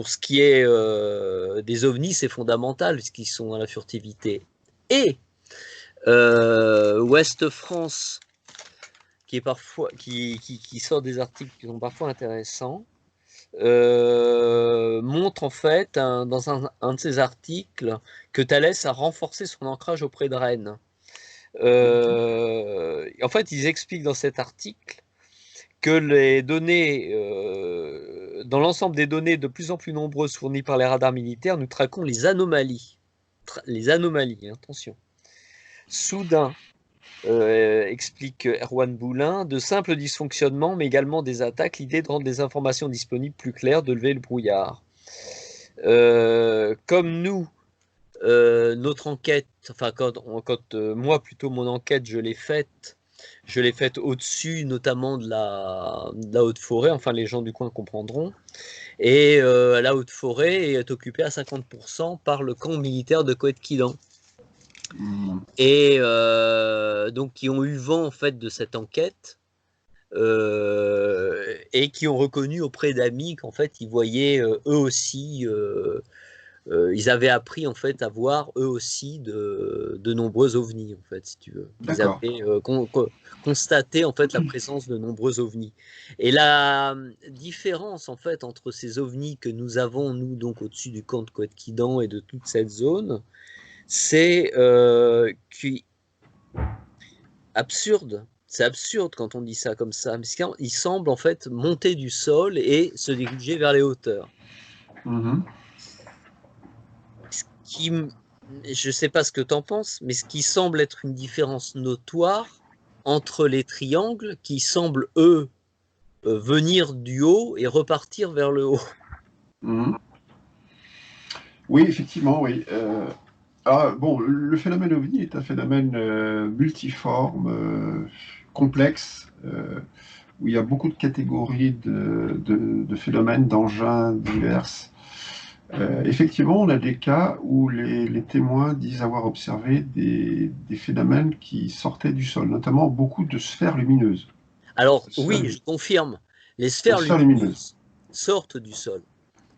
ce qui est des ovnis, c'est fondamental puisqu'ils sont dans la furtivité. Et Ouest France, qui est parfois qui sort des articles qui sont parfois intéressants, montre en fait dans un de ses articles que Thales a renforcé son ancrage auprès de Rennes. En fait, ils expliquent dans cet article que les données, dans l'ensemble des données de plus en plus nombreuses fournies par les radars militaires, nous traquons les anomalies. Les anomalies, attention. Soudain, explique Erwan Boulin, de simples dysfonctionnements, mais également des attaques, l'idée de rendre les informations disponibles plus claires, de lever le brouillard. Comme nous, notre enquête, enfin moi plutôt mon enquête, je l'ai faite au-dessus notamment de la Haute-Forêt, enfin les gens du coin comprendront, et la Haute-Forêt est occupée à 50% par le camp militaire de Coët-Quillan. Et donc qui ont eu vent en fait de cette enquête et qui ont reconnu auprès d'amis qu'en fait ils voyaient eux aussi, ils avaient appris en fait à voir eux aussi de nombreux ovnis en fait si tu veux. Ils D'accord. avaient constaté en fait la présence de nombreux ovnis. Et la différence en fait entre ces ovnis que nous avons nous donc au-dessus du camp de Couët-Quidan et de toute cette zone, c'est absurde. C'est absurde quand on dit ça comme ça, mais il semble en fait monter du sol et se diriger vers les hauteurs. Ce qui, je ne sais pas ce que tu en penses, mais ce qui semble être une différence notoire entre les triangles qui semblent, eux, venir du haut et repartir vers le haut. Oui, effectivement, oui. Bon, le phénomène OVNI est un phénomène multiforme, complexe, où il y a beaucoup de catégories de phénomènes, d'engins divers. Effectivement, on a des cas où les témoins disent avoir observé des phénomènes qui sortaient du sol, notamment beaucoup de sphères lumineuses. Alors, oui, je confirme, les sphères lumineuses sortent du sol.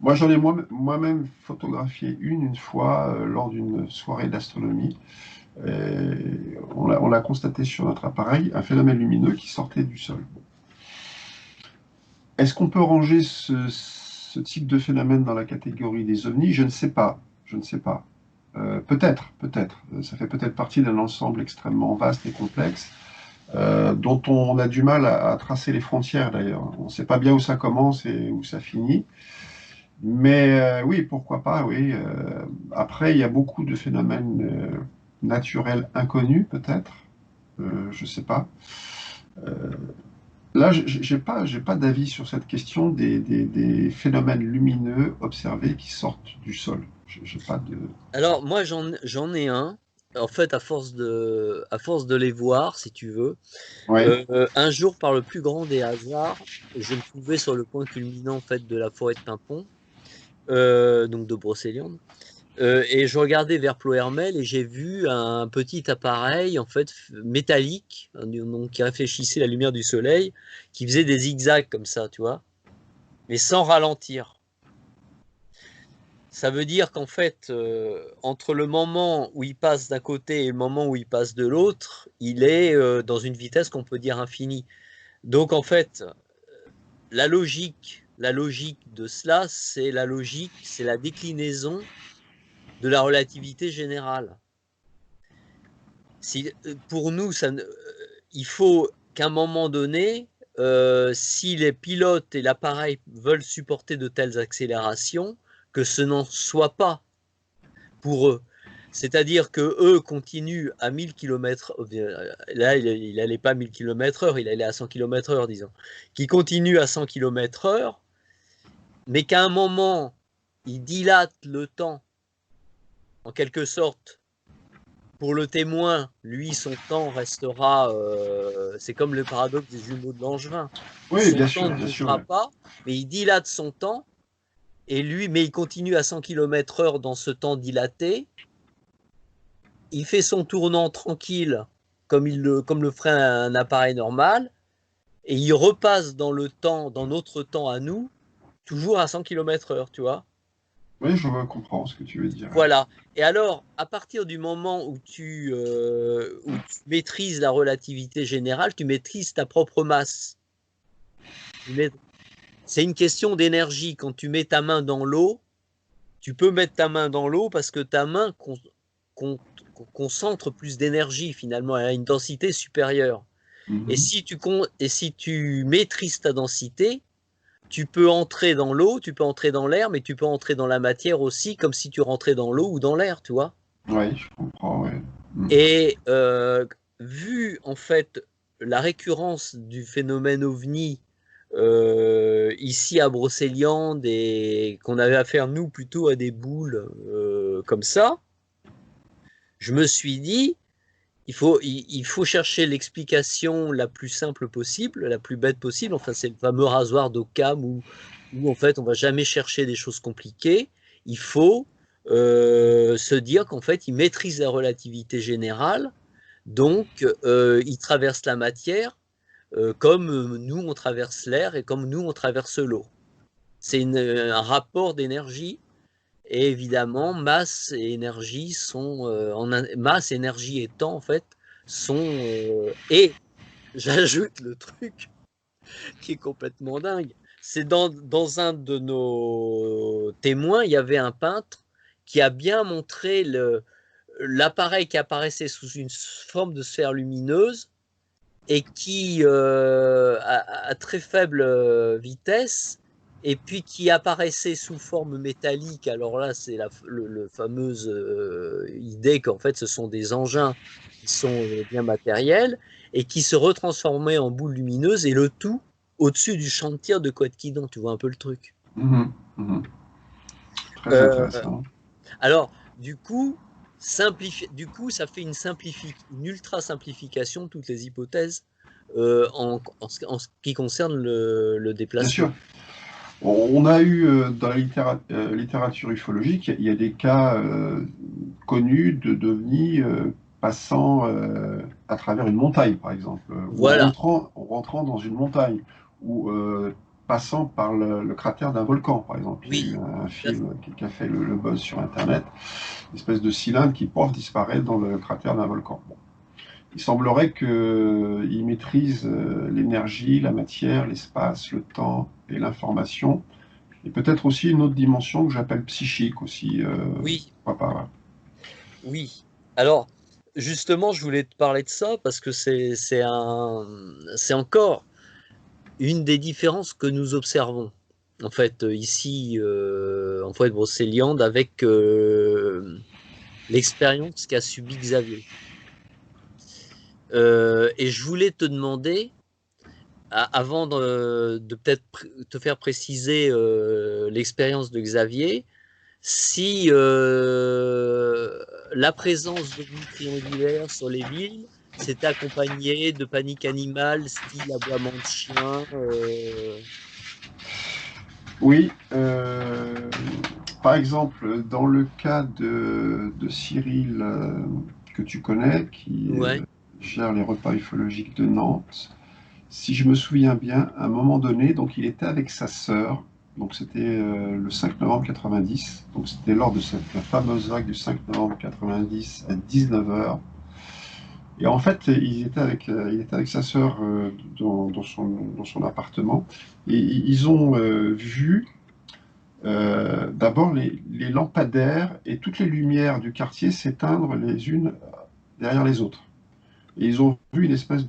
Moi, j'en ai moi-même photographié une fois lors d'une soirée d'astronomie. On l'a constaté sur notre appareil, un phénomène lumineux qui sortait du sol. Est-ce qu'on peut ranger ce type de phénomène dans la catégorie des ovnis? Je ne sais pas. Je ne sais pas. Peut-être. Ça fait peut-être partie d'un ensemble extrêmement vaste et complexe, dont on a du mal à tracer les frontières d'ailleurs. On ne sait pas bien où ça commence et où ça finit. Mais oui, pourquoi pas, oui. Après, il y a beaucoup de phénomènes naturels inconnus, peut-être. Je ne sais pas. Là, j'ai pas d'avis sur cette question des phénomènes lumineux observés qui sortent du sol. J'ai pas de... Alors, moi, j'en ai un. En fait, à force de les voir, si tu veux, Ouais. un jour, par le plus grand des hasards, je me trouvais sur le point culminant en fait, de la forêt de Pimpon, donc de Brocéliande, et je regardais vers Plohermel et j'ai vu un petit appareil en fait métallique, donc, qui réfléchissait la lumière du soleil, qui faisait des zigzags comme ça, tu vois, mais sans ralentir. Ça veut dire qu'en fait, entre le moment où il passe d'un côté et le moment où il passe de l'autre, il est dans une vitesse qu'on peut dire infinie. Donc en fait, la logique de cela, c'est la logique, c'est la déclinaison de la relativité générale. Si, pour nous, il faut qu'à un moment donné, si les pilotes et l'appareil veulent supporter de telles accélérations, que ce n'en soit pas pour eux. C'est-à-dire que eux continuent à 1000 km, là il n'allait pas à 1000 km/h, il allait à 100 km/h, disons, qui continue à 100 km/h, mais qu'à un moment, il dilate le temps, en quelque sorte. Pour le témoin, lui, son temps restera, c'est comme le paradoxe des jumeaux de Langevin. Oui, Son bien temps sûr, ne bien sûr. bougera pas, mais il dilate son temps, et lui, mais il continue à 100 km/h dans ce temps dilaté. Il fait son tournant tranquille, comme le ferait un appareil normal, et il repasse dans le temps, dans notre temps à nous, toujours à 100 km/h, tu vois. Oui, je comprends ce que tu veux dire. Voilà. Et alors, à partir du moment où tu maîtrises la relativité générale, tu maîtrises ta propre masse. C'est une question d'énergie. Quand tu mets ta main dans l'eau, tu peux mettre ta main dans l'eau parce que ta main concentre plus d'énergie finalement, elle a une densité supérieure. Et si tu maîtrises ta densité, tu peux entrer dans l'eau, tu peux entrer dans l'air, mais tu peux entrer dans la matière aussi, comme si tu rentrais dans l'eau ou dans l'air, tu vois. Oui, je comprends, oui. Et vu en fait la récurrence du phénomène OVNI ici à Brocéliande et qu'on avait affaire nous plutôt à des boules comme ça, je me suis dit il faut chercher l'explication la plus simple possible, la plus bête possible. Enfin, c'est le fameux rasoir d'Occam où en fait on va jamais chercher des choses compliquées. Il faut se dire qu'en fait il maîtrise la relativité générale, donc il traverse la matière comme nous on traverse l'air et comme nous on traverse l'eau. C'est un rapport d'énergie. Et évidemment, masse et énergie sont masse, énergie et temps en fait sont et j'ajoute le truc qui est complètement dingue. C'est dans un de nos témoins, il y avait un peintre qui a bien montré l'appareil qui apparaissait sous une forme de sphère lumineuse et qui, à très faible vitesse, et puis qui apparaissait sous forme métallique. Alors là, c'est le fameuse idée qu'en fait, ce sont des engins qui sont bien matériels et qui se retransformaient en boules lumineuses, et le tout au-dessus du champ de tir de Quetzalcoatl. Tu vois un peu le truc. Mhm, mhm. Très Euh, intéressant. alors, du coup, ça fait une ultra simplification de toutes les hypothèses en ce qui concerne le Bien déplacement. sûr. On a eu dans la littérature ufologique, il y a des cas connus d'ovnis passant à travers une montagne, par exemple, ou Voilà, en rentrant dans une montagne, ou passant par le cratère d'un volcan, par exemple. Il y a eu oui, un tout à fait. film qui a fait le buzz sur Internet, une espèce de cylindre qui pof disparaît dans le cratère d'un volcan. Bon. Il semblerait qu'il maîtrise l'énergie, la matière, l'espace, le temps et l'information, et peut-être aussi une autre dimension que j'appelle psychique aussi, Oui, pourquoi pas. oui. Alors, justement, je voulais te parler de ça parce que c'est encore une des différences que nous observons. En fait, ici, en forêt de Brocéliande, avec l'expérience qu'a subi Xavier. Et je voulais te demander, avant de peut-être te faire préciser l'expérience de Xavier, si la présence d'ovnis triangulaires sur les villes s'était accompagnée de panique animale, style aboiement de chien. Oui, par exemple, dans le cas de Cyril, que tu connais, qui Ouais, gère les repas ufologiques de Nantes, si je me souviens bien, à un moment donné, donc il était avec sa sœur, donc c'était le 5 novembre 90, donc c'était lors de la fameuse vague du 5 novembre 90 à 19 heures. Et en fait, il était avec sa sœur dans son appartement, et ils ont vu d'abord les lampadaires et toutes les lumières du quartier s'éteindre les unes derrière les autres. Et ils ont vu une espèce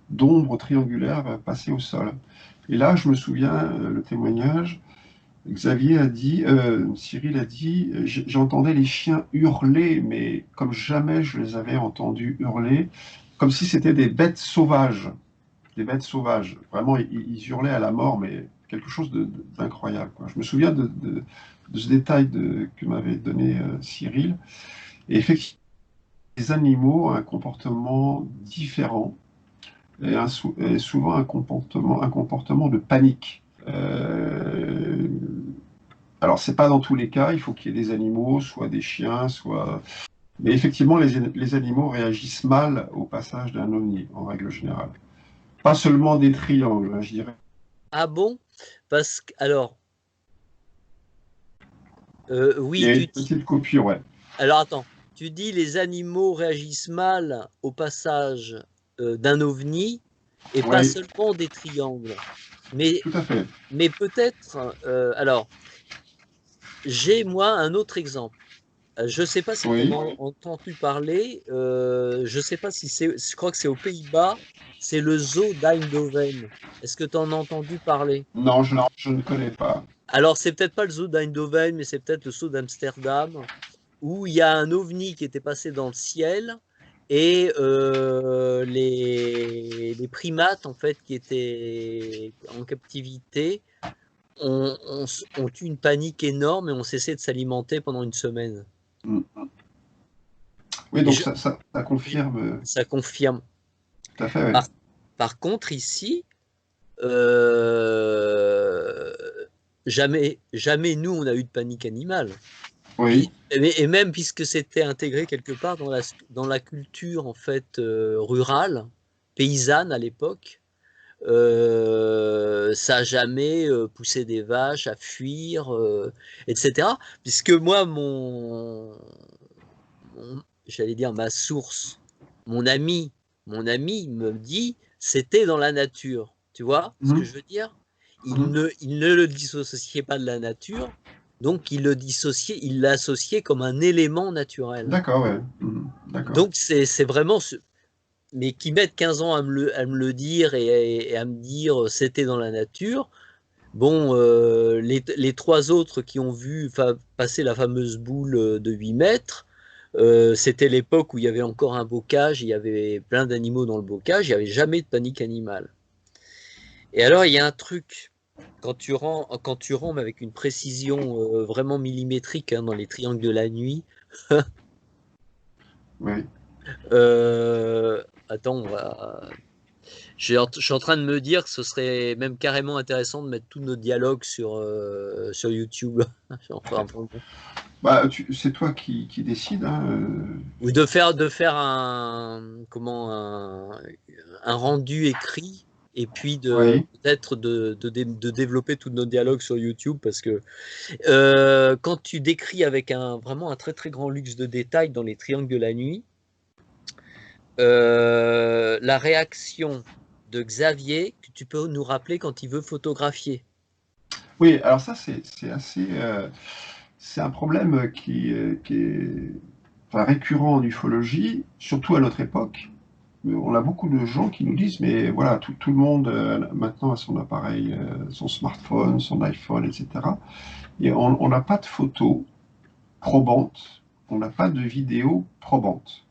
d'ombre triangulaire passer au sol. Et là, je me souviens, le témoignage, Cyril a dit, j'entendais les chiens hurler, mais comme jamais je les avais entendus hurler, comme si c'était des bêtes sauvages. Des bêtes sauvages. Vraiment, ils hurlaient à la mort, mais quelque chose d'incroyable, quoi. Je me souviens de ce détail que m'avait donné Cyril. Et effectivement, les animaux ont un comportement différent et souvent un comportement de panique. Alors, c'est pas dans tous les cas, il faut qu'il y ait des animaux, soit des chiens, soit. Mais effectivement, les animaux réagissent mal au passage d'un ovni, en règle générale. Pas seulement des triangles, hein, je dirais. ah bon? Parce que, alors, Il y oui, a tu une dis. petite coupure, ouais. Alors attends, tu dis les animaux réagissent mal au passage d'un ovni et pas Oui, seulement des triangles. Mais, tout à fait. mais peut-être. Alors, j'ai moi un autre exemple. Je ne sais pas si tu en Oui. as entendu parler. Je ne sais pas si c'est. Je crois que c'est aux Pays-Bas. C'est le zoo d'Eindhoven. Est-ce que tu en as entendu parler? Non, je ne connais pas. Alors, c'est peut-être pas le zoo d'Eindhoven, mais c'est peut-être le zoo d'Amsterdam, où il y a un ovni qui était passé dans le ciel et les primates en fait qui étaient en captivité ont eu une panique énorme et ont cessé de s'alimenter pendant une semaine. Mm. Oui, Et donc ça confirme ça confirme. tout à fait, oui. Par, par contre, ici, euh, jamais nous on a eu de panique animale. Oui, Et même puisque c'était intégré quelque part dans la culture en fait rurale, paysanne à l'époque, ça a jamais poussé des vaches à fuir, etc. Puisque moi, j'allais dire ma source, mon ami mon ami me dit, c'était dans la nature. Tu vois ce que Mhm. je veux dire? Mhm. Il ne le dissociait pas de la nature, donc il l'associait comme un élément naturel. D'accord, ouais. Mhm. D'accord. Donc c'est vraiment mais qui mettent 15 ans à me le dire et à me dire c'était dans la nature. Bon, les trois autres qui ont vu passer la fameuse boule de 8 mètres, c'était l'époque où il y avait encore un bocage, il y avait plein d'animaux dans le bocage, il n'y avait jamais de panique animale. Et alors, il y a un truc, quand tu rends mais avec une précision vraiment millimétrique hein, dans les triangles de la nuit, Oui. attends, je suis en train de me dire que ce serait même carrément intéressant de mettre tous nos dialogues sur YouTube. Enfin, bon. Bah, c'est toi qui décides, hein, Ou de faire un rendu écrit et puis Oui. peut-être de développer tous nos dialogues sur YouTube parce que quand tu décris avec vraiment un très très grand luxe de détails dans les triangles de la nuit, la réaction de Xavier que tu peux nous rappeler quand il veut photographier. Oui, alors ça, c'est assez. C'est un problème qui est enfin, récurrent en ufologie, surtout à notre époque. On a beaucoup de gens qui nous disent, mais voilà, tout le monde maintenant a son appareil, son smartphone, son iPhone, etc. Et on n'a pas de photos probantes, on n'a pas de vidéos probantes.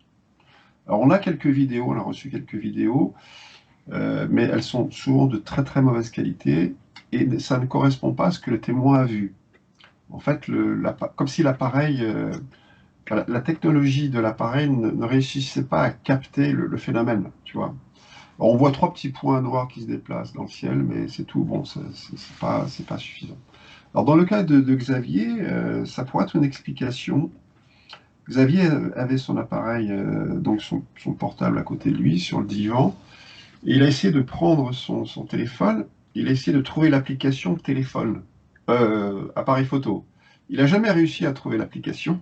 Alors on a quelques vidéos, on a reçu quelques vidéos, mais elles sont souvent de très très mauvaise qualité et ça ne correspond pas à ce que le témoin a vu. En fait, comme si l'appareil, la technologie de l'appareil ne réussissait pas à capter le phénomène, tu vois. Alors, on voit trois petits points noirs qui se déplacent dans le ciel, mais c'est tout. Bon, c'est pas suffisant. Alors, dans le cas de Xavier, ça pourrait être une explication. Xavier avait son appareil, donc son portable à côté de lui, sur le divan, et il a essayé de prendre son téléphone, il a essayé de trouver l'application téléphone, appareil photo. Il n'a jamais réussi à trouver l'application.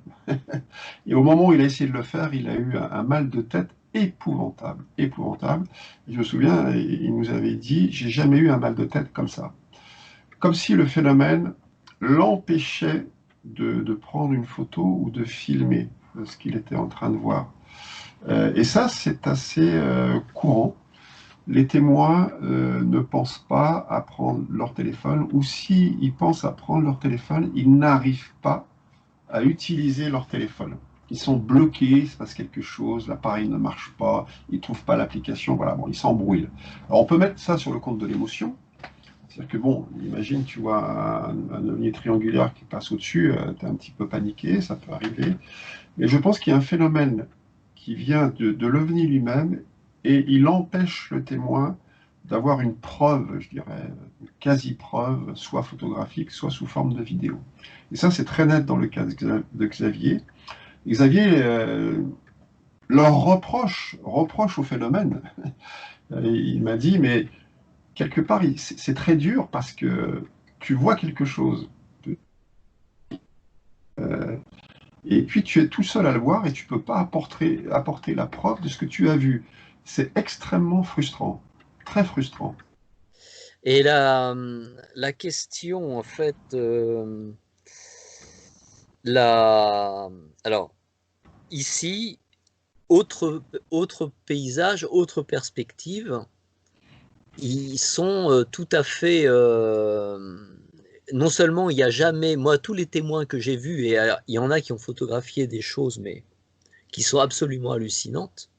Et au moment où il a essayé de le faire, il a eu un mal de tête épouvantable, épouvantable. Et je me souviens, il nous avait dit, j'ai jamais eu un mal de tête comme ça. Comme si le phénomène l'empêchait de prendre une photo ou de filmer ce qu'il était en train de voir. Et ça, c'est assez courant. Les témoins ne pensent pas à prendre leur téléphone, ou s'ils pensent à prendre leur téléphone, ils n'arrivent pas à utiliser leur téléphone. Ils sont bloqués, il se passe quelque chose, l'appareil ne marche pas, ils ne trouvent pas l'application, voilà, bon, ils s'embrouillent. Alors on peut mettre ça sur le compte de l'émotion, c'est-à-dire que bon, imagine, tu vois un ovni triangulaire qui passe au-dessus, tu es un petit peu paniqué, ça peut arriver, mais je pense qu'il y a un phénomène qui vient de l'OVNI lui-même et il empêche le témoin d'avoir une preuve, je dirais, une quasi-preuve, soit photographique, soit sous forme de vidéo. Et ça, c'est très net dans le cas de Xavier. Xavier leur reproche au phénomène. Il m'a dit, mais quelque part, c'est très dur parce que tu vois quelque chose. Et puis tu es tout seul à le voir et tu ne peux pas apporter la preuve de ce que tu as vu. C'est extrêmement frustrant, très frustrant. Et la question, en fait, la, alors, ici, autre paysage, autre perspective, ils sont tout à fait. Non seulement il n'y a jamais, moi, tous les témoins que j'ai vus, et alors, il y en a qui ont photographié des choses, mais qui sont absolument hallucinantes.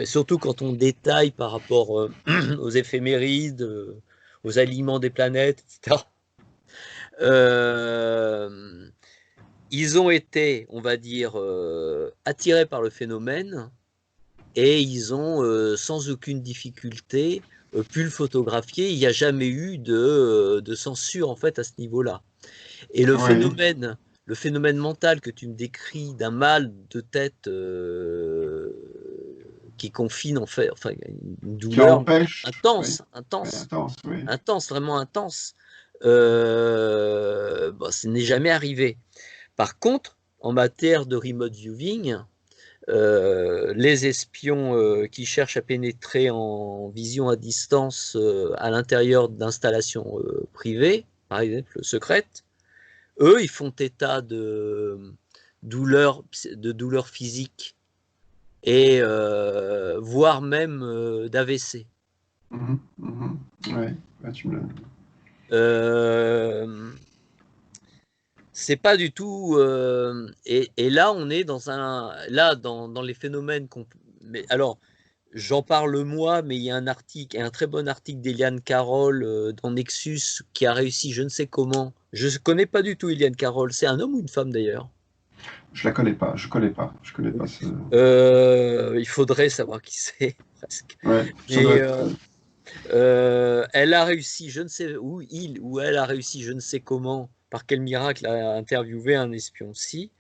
Surtout quand on détaille par rapport aux éphémérides, aux aliments des planètes, etc. Euh, Ils ont été, on va dire, attirés par le phénomène et ils ont, sans aucune difficulté, pu le photographier. Il n'y a jamais eu de censure en fait à ce niveau-là. Et Oui, le phénomène mental que tu me décris d'un mal de tête qui confine en fait, enfin une qui douleur empêche, oui, intense, oui, intense, intense, oui. intense, vraiment intense. Bon, ce n'est jamais arrivé. Par contre, en matière de remote viewing, les espions qui cherchent à pénétrer en vision à distance à l'intérieur d'installations privées, par exemple secrètes, eux, ils font état douleurs physiques et voire même d'AVC. Ouais, tu me l'as. C'est pas du tout. Et là, on est dans les phénomènes Mais alors, j'en parle moi, mais il y a un article, un très bon article d'Eliane Carroll dans Nexus qui a réussi, je ne sais comment. Je ne connais pas du tout Eliane Carroll. C'est un homme ou une femme d'ailleurs? Je la connais pas, je connais pas ce. Il faudrait savoir qui c'est, presque. Ouais, ça doit Mais être. elle a réussi, je ne sais où, il ou elle a réussi, je ne sais comment, par quel miracle, à interviewer un espion-ci,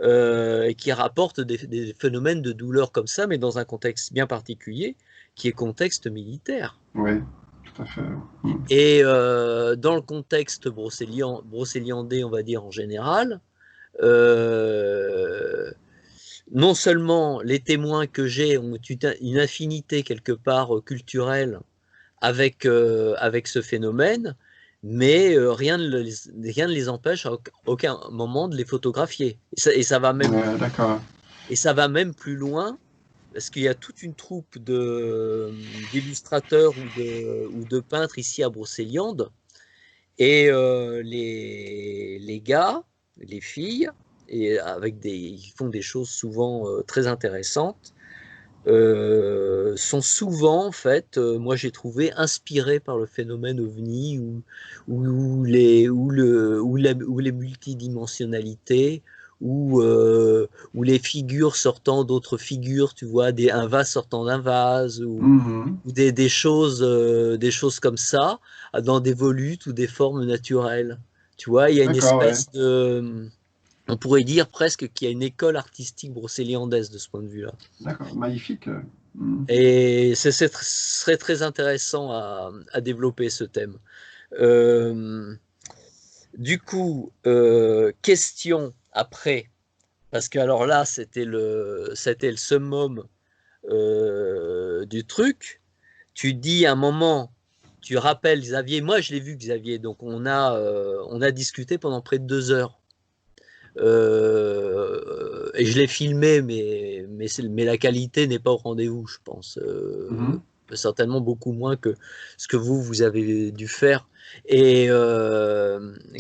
et qui rapporte des phénomènes de douleur comme ça, mais dans un contexte bien particulier, qui est contexte militaire. Oui, tout à fait. Et dans le contexte brocéliandais, on va dire en général, euh, non seulement les témoins que j'ai ont une affinité quelque part culturelle avec ce phénomène, mais rien ne les empêche à aucun moment de les photographier. Ouais, d'accord. Et ça va même plus loin, parce qu'il y a toute une troupe d'illustrateurs ou de peintres ici à Brocéliande, et les gars, les filles, ils font des choses souvent très intéressantes, sont souvent, en fait, moi j'ai trouvé, inspirés par le phénomène OVNI ou les multidimensionnalités, ou les figures sortant d'autres figures, tu vois, un vase sortant d'un vase, ou des choses comme ça, dans des volutes ou des formes naturelles. Tu vois, il y a une D'accord, ouais. espèce de... On pourrait dire presque qu'il y a une école artistique brocéliandaise de ce point de vue-là. D'accord, magnifique. Et serait très intéressant à développer ce thème. Euh, du coup, question après, parce que alors là, c'était le summum du truc. Tu dis à un moment, tu rappelles Xavier, moi je l'ai vu Xavier, donc on a discuté pendant près de 2 heures. Et je l'ai filmé, mais la qualité n'est pas au rendez-vous, je pense. Certainement beaucoup moins que ce que vous avez dû faire. Et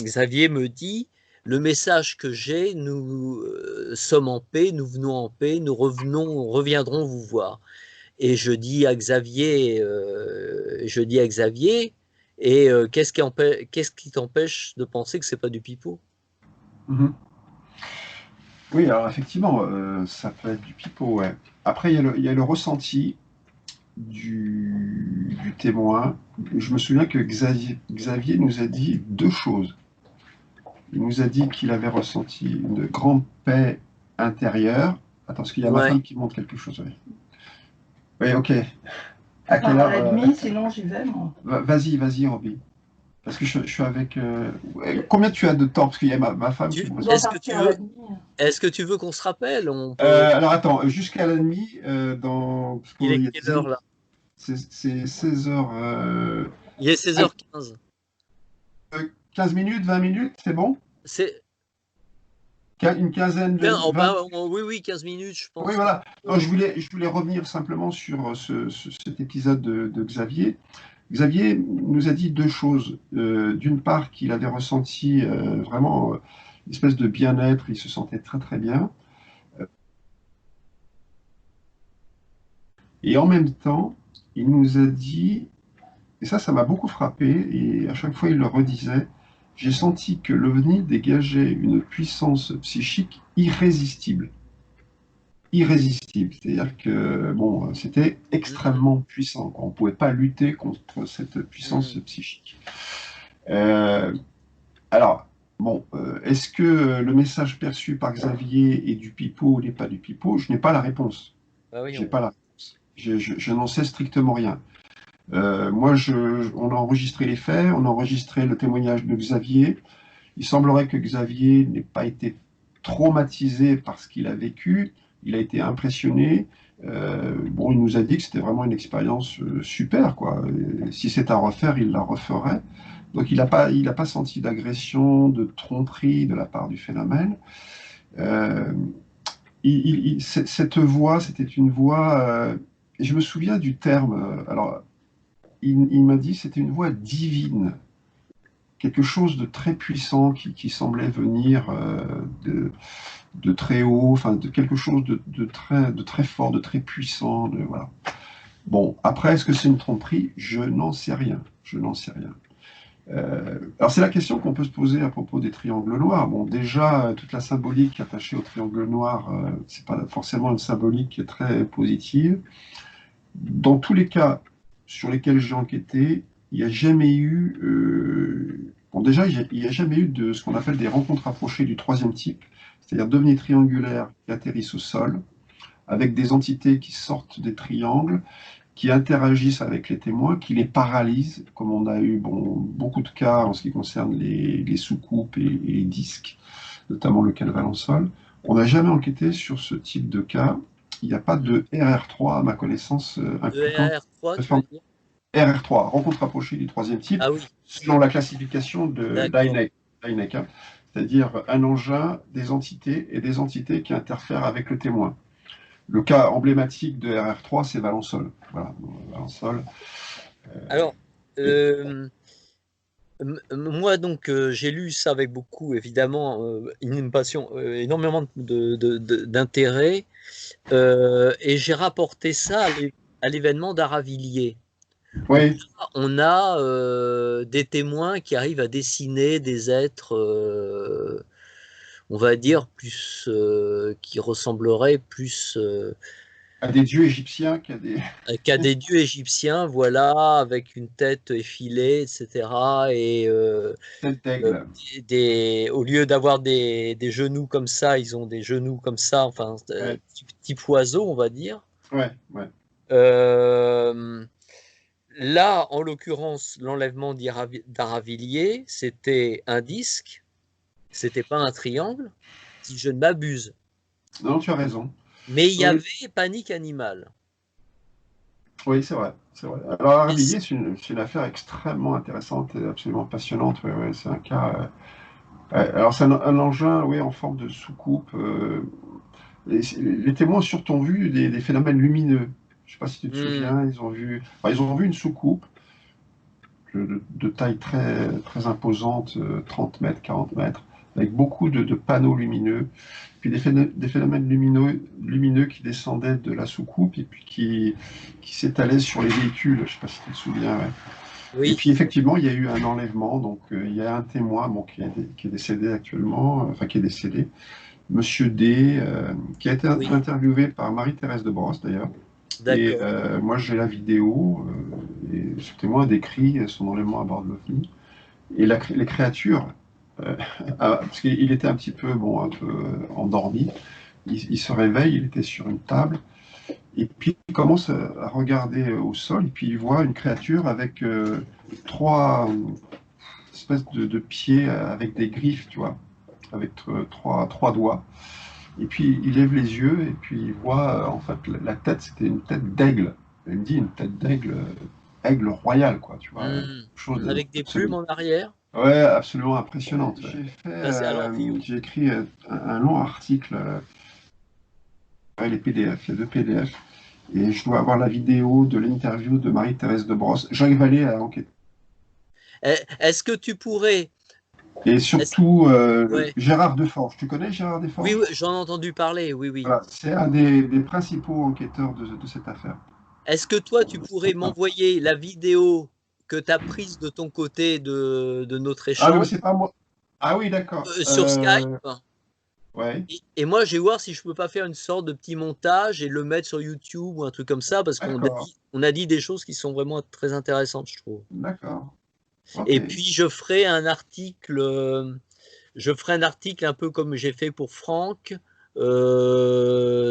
Xavier me dit, le message que j'ai, nous sommes en paix, nous venons en paix, nous reviendrons vous voir. Et je dis à Xavier, et qu'est-ce qui t'empêche de penser que c'est pas du pipeau? Mhm. Oui, alors effectivement, ça peut être du pipeau, ouais. Après, il y a le ressenti du témoin. Je me souviens que Xavier nous a dit deux choses. Il nous a dit qu'il avait ressenti une grande paix intérieure. Attends, parce qu'il y a ma Ouais. femme qui montre quelque chose. Oui, oui, ok. À quelle Par heure la demie, sinon j'y vais, moi. Vas-y, Roby. Parce que je suis avec. Combien tu as de temps? Parce qu'il y a ma femme qui me On pose. doit partir à la demie. Est-ce que tu veux qu'on se rappelle? On peut. Alors attends, jusqu'à la nuit, parce Il qu'il est y a quelle heure là? c'est 16 heures. Il est 16h15. 15 minutes, 20 minutes, c'est bon? C'est. Une quinzaine de. Oh, 20. oui, oui, 15 minutes, je Oui, pense. voilà. Non, je voulais revenir simplement sur cet épisode de Xavier. Xavier nous a dit deux choses. D'une part, qu'il avait ressenti vraiment une espèce de bien-être, il se sentait très très bien. Et en même temps, il nous a dit, et ça m'a beaucoup frappé, et à chaque fois il le redisait, j'ai senti que l'OVNI dégageait une puissance psychique irrésistible. Irrésistible, c'est-à-dire que bon, c'était Mhm, extrêmement puissant. On ne pouvait pas lutter contre cette puissance mhm. psychique. Euh, alors, bon, est-ce que le message perçu par Xavier est du pipeau ou n'est pas du pipeau? Je n'ai pas la réponse. Bah oui, J'ai pas la réponse. Je n'en sais strictement rien. On a enregistré les faits, on a enregistré le témoignage de Xavier. Il semblerait que Xavier n'ait pas été traumatisé par ce qu'il a vécu, il a été impressionné. Bon, il nous a dit que c'était vraiment une expérience super, quoi. Et si c'est à refaire, il la referait. Donc il a pas senti d'agression, de tromperie de la part du phénomène. Euh, cette voix, c'était une voix, et je me souviens du terme, alors il m'a dit que c'était une voix divine, quelque chose de très puissant qui semblait venir de très haut, enfin de quelque chose de très fort, de très puissant. Voilà. Bon, après, est-ce que c'est une tromperie? Je n'en sais rien. Je n'en sais rien. Alors c'est la question qu'on peut se poser à propos des triangles noirs. Bon, déjà, toute la symbolique attachée au triangle noir, c'est pas forcément une symbolique qui est très positive. Dans tous les cas sur lesquels j'ai enquêté, il n'y a jamais eu, bon déjà, il n'y a jamais eu de ce qu'on appelle des rencontres rapprochées du troisième type, c'est-à-dire d'ovnis triangulaires qui atterrissent au sol, avec des entités qui sortent des triangles, qui interagissent avec les témoins, qui les paralysent, comme on a eu beaucoup de cas en ce qui concerne les soucoupes et les disques, notamment le Calval-en-Sol. On n'a jamais enquêté sur ce type de cas. Il n'y a pas de RR3, à ma connaissance, impliquant RR3, tu veux dire? RR3, rencontre rapprochée du troisième type, Ah oui, selon la classification de d'accord. d'INEC, hein. C'est-à-dire un engin, des entités et des entités qui interfèrent avec le témoin. Le cas emblématique de RR3, c'est Valensole. Voilà, Valensole. Alors, moi, donc, j'ai lu ça avec beaucoup, évidemment, une passion, énormément d'intérêt, et j'ai rapporté ça à l'événement d'Aravilliers, où Oui, là, on a des témoins qui arrivent à dessiner des êtres, on va dire, plus, qui ressembleraient plus à des dieux égyptiens, qu'à des qu'à des dieux égyptiens, voilà, avec une tête effilée, etc. Et têtes d'aigle. au lieu d'avoir des genoux comme ça, ils ont des genoux comme ça, enfin, Ouais, type oiseau, on va dire. ouais, ouais. Euh, Là, en l'occurrence, l'enlèvement d'Aravilliers, c'était un disque, c'était pas un triangle, si je ne m'abuse. Non, tu as raison. Mais il y Oui, avait panique animale. oui, c'est vrai, c'est vrai. Alors, Et Aravilliers, c'est une affaire extrêmement intéressante et absolument passionnante. Ouais, ouais, c'est un cas. Alors, c'est un engin, oui, en forme de soucoupe. Les témoins ont surtout vu des phénomènes lumineux. Je ne sais pas si tu te hmm, souviens, ils ont vu une soucoupe de taille très, très imposante, 30 mètres, 40 mètres, avec beaucoup de panneaux lumineux, puis des phénomènes lumineux qui descendaient de la soucoupe et puis qui s'étalaient sur les véhicules. Je ne sais pas si tu te souviens. Ouais. Et oui, puis effectivement, il y a eu un enlèvement, donc il y a un témoin qui est décédé actuellement, enfin qui est décédé, Monsieur D, qui a été oui, interviewé par Marie-Thérèse de Brosse d'ailleurs. Et d'accord. moi j'ai la vidéo, et ce témoin décrit son enlèvement à bord de l'OVNI. Et les créatures, parce qu'il était un petit peu, un peu endormi, il se réveille, il était sur une table, et puis il commence à regarder au sol, et puis il voit une créature avec trois espèces de pieds avec des griffes, tu vois, avec trois doigts. Et puis il lève les yeux, et puis il voit, en fait, la tête, c'était une tête d'aigle. Il me dit une tête d'aigle, aigle royal, quoi, tu vois, Hmm. chose Avec des plumes absolument. en arrière. Ouais, absolument impressionnante. Ouais. Ça, c'est à l'envie. J'ai écrit un long article, ouais, les PDF, il y a deux PDF, et je dois avoir la vidéo de l'interview de Marie-Thérèse de Brosse. J'arrive à aller à enquêter. Est-ce que tu pourrais... Et est-ce- surtout, ouais. Gérard Deforges. Tu connais Gérard Oui, Deforges? oui, j'en ai entendu parler, oui, oui. Voilà, c'est un des principaux enquêteurs de cette affaire. Est-ce que toi, tu pourrais m'envoyer la vidéo que tu as prise de ton côté de notre Ah, mais échange c'est pas moi. Ah oui, d'accord. sur Skype? Ouais, Et moi, je vais voir si je peux pas faire une sorte de petit montage et le mettre sur YouTube ou un truc comme ça, parce d'accord, on a dit des choses qui sont vraiment très intéressantes, je trouve. d'accord. Ok. Et puis, je ferai un article un peu comme j'ai fait pour Franck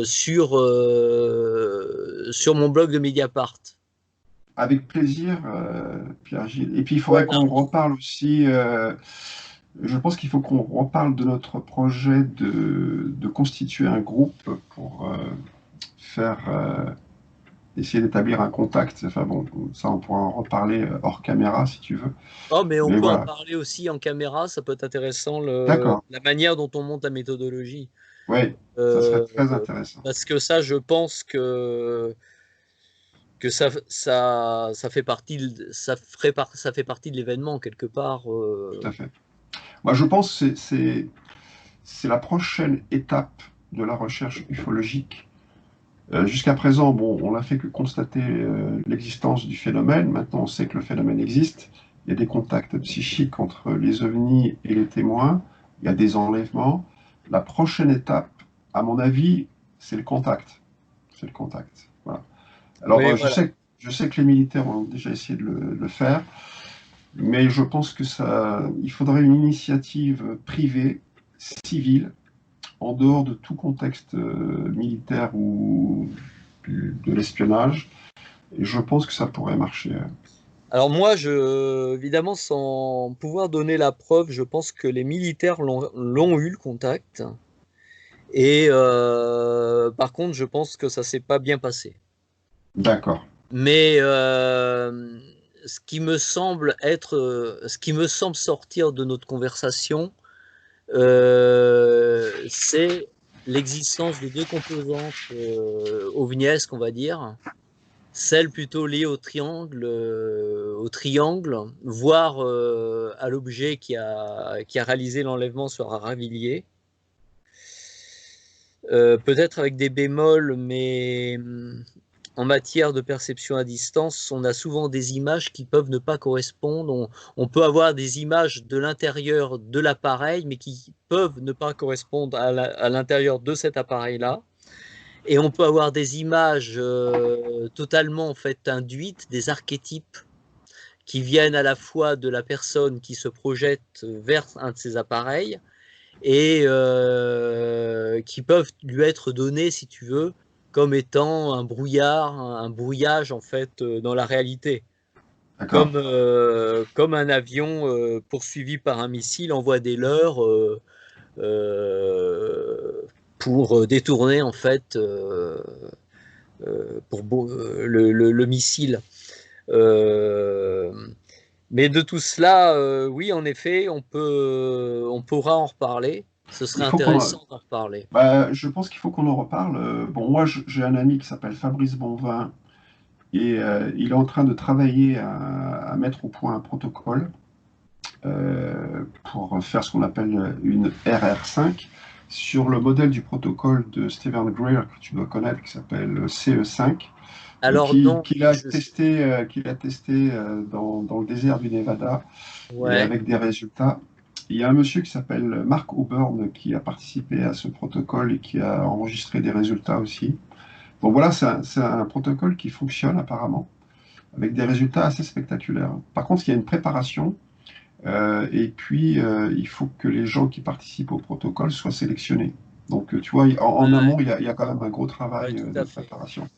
sur mon blog de Mediapart. Avec plaisir, Pierre-Gilles. Et puis, il faudrait Voilà. qu'on reparle aussi. Je pense qu'il faut qu'on reparle de notre projet de constituer un groupe pour faire essayer d'établir un contact. Enfin bon, ça on pourra en reparler hors caméra si tu veux. Oh, mais on Mais peut en voilà, parler aussi en caméra, ça peut être intéressant, d'accord. la manière dont on monte la méthodologie. Oui, ça serait Euh, très intéressant. Parce que ça, je pense que ça fait partie, ça fait partie de l'événement quelque part. Tout à fait. Moi, je pense que c'est la prochaine étape de la recherche ufologique. Jusqu'à présent, bon, on n'a fait que constater l'existence du phénomène. Maintenant, on sait que le phénomène existe. Il y a des contacts psychiques entre les ovnis et les témoins. Il y a des enlèvements. La prochaine étape, à mon avis, c'est le contact. C'est le contact. Voilà. Alors, Oui, voilà. je sais que les militaires ont déjà essayé de le faire, mais je pense que ça, il faudrait une initiative privée, civile, en dehors de tout contexte militaire ou de l'espionnage. Et je pense que ça pourrait marcher. Alors moi, évidemment, sans pouvoir donner la preuve, je pense que les militaires l'ont eu le contact. Et par contre, je pense que ça s'est pas bien passé. D'accord. Mais ce qui me semble sortir de notre conversation, c'est l'existence de deux composantes ovniesques, on va dire. Celle plutôt liée au triangle, voire à l'objet qui a réalisé l'enlèvement sur Aravilliers. Peut-être avec des bémols, mais en matière de perception à distance, on a souvent des images qui peuvent ne pas correspondre. On peut avoir des images de l'intérieur de l'appareil, mais qui peuvent ne pas correspondre à l'intérieur de cet appareil-là. Et on peut avoir des images totalement en fait induites, des archétypes qui viennent à la fois de la personne qui se projette vers un de ces appareils et qui peuvent lui être donnés, si tu veux, comme étant un brouillage en fait dans la réalité. D'accord. Comme un avion poursuivi par un missile envoie des leurres euh, pour détourner en fait le missile. Euh, mais de tout cela, oui, en effet, on pourra en reparler. Ce serait Il faut qu'on intéressant d'en reparler. bah, je pense qu'il faut qu'on en reparle. Bon, moi, j'ai un ami qui s'appelle Fabrice Bonvin et il est en train de travailler à mettre au point un protocole pour faire ce qu'on appelle une RR5 sur le modèle du protocole de Stephen Greer que tu dois connaître qui s'appelle CE5 et Alors non, qu'il a testé dans le désert du Nevada et ouais. avec des résultats. Il y a un monsieur qui s'appelle Mark Auburn qui a participé à ce protocole et qui a enregistré des résultats aussi. Bon voilà, c'est un protocole qui fonctionne apparemment, avec des résultats assez spectaculaires. Par contre, il y a une préparation, et puis il faut que les gens qui participent au protocole soient sélectionnés. Donc tu vois, en Ouais, amont, il y a quand même un gros ouais, travail tout de à fait. préparation.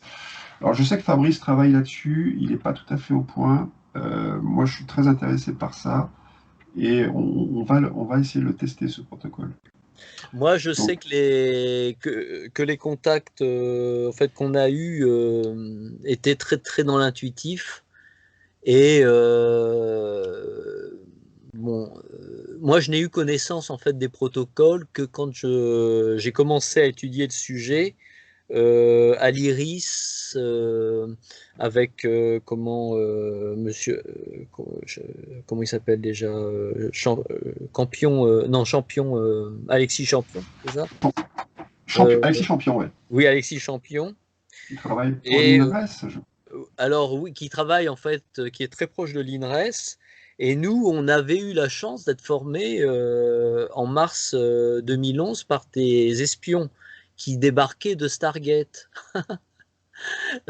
Alors je sais que Fabrice travaille là-dessus, il n'est pas tout à fait au point. Moi, je suis très intéressé par ça et on va essayer de le tester, ce protocole. Moi, je sais Donc, que les contacts en fait, qu'on a eus étaient très, très dans l'intuitif. Et bon, moi, je n'ai eu connaissance en fait des protocoles que quand j'ai commencé à étudier le sujet à l'Iris avec comment il s'appelle déjà Campion non Champion Alexis Champion, c'est ça? Euh, Alexis Champion, ouais. oui, Alexis Champion. Il travaille pour Et l'INRES. alors oui, qui travaille en fait, qui est très proche de l'INRES. Et nous, on avait eu la chance d'être formés en mars 2011 par des espions qui débarquaient de Stargate,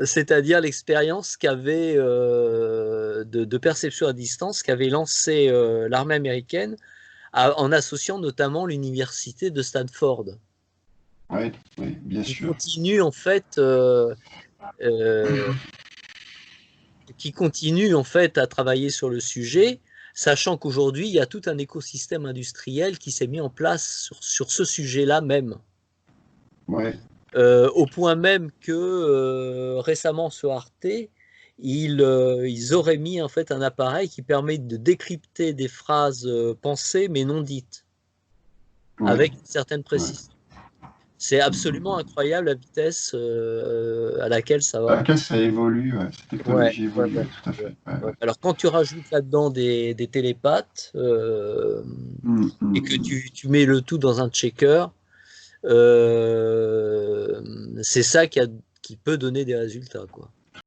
c'est-à-dire l'expérience qu'avait de perception à distance qu'avait lancé l'armée américaine en associant notamment l'université de Stanford, Oui, oui, bien qui sûr. continue en fait euh, qui continue en fait à travailler sur le sujet, sachant qu'aujourd'hui, il y a tout un écosystème industriel qui s'est mis en place sur ce sujet-là même. Ouais. Au point même que récemment sur Arte, ils auraient mis en fait un appareil qui permet de décrypter des phrases pensées mais non dites, Ouais. avec une certaine Ouais. précision. C'est absolument incroyable la vitesse à laquelle ça À va. laquelle ça évolue, ouais, cette Ouais, technologie ouais, évolue, ouais, tout à fait. ouais, Ouais, ouais. ouais. Alors quand tu rajoutes là-dedans des télépathes et que tu mets le tout dans un checker, c'est ça qui peut donner des résultats, quoi.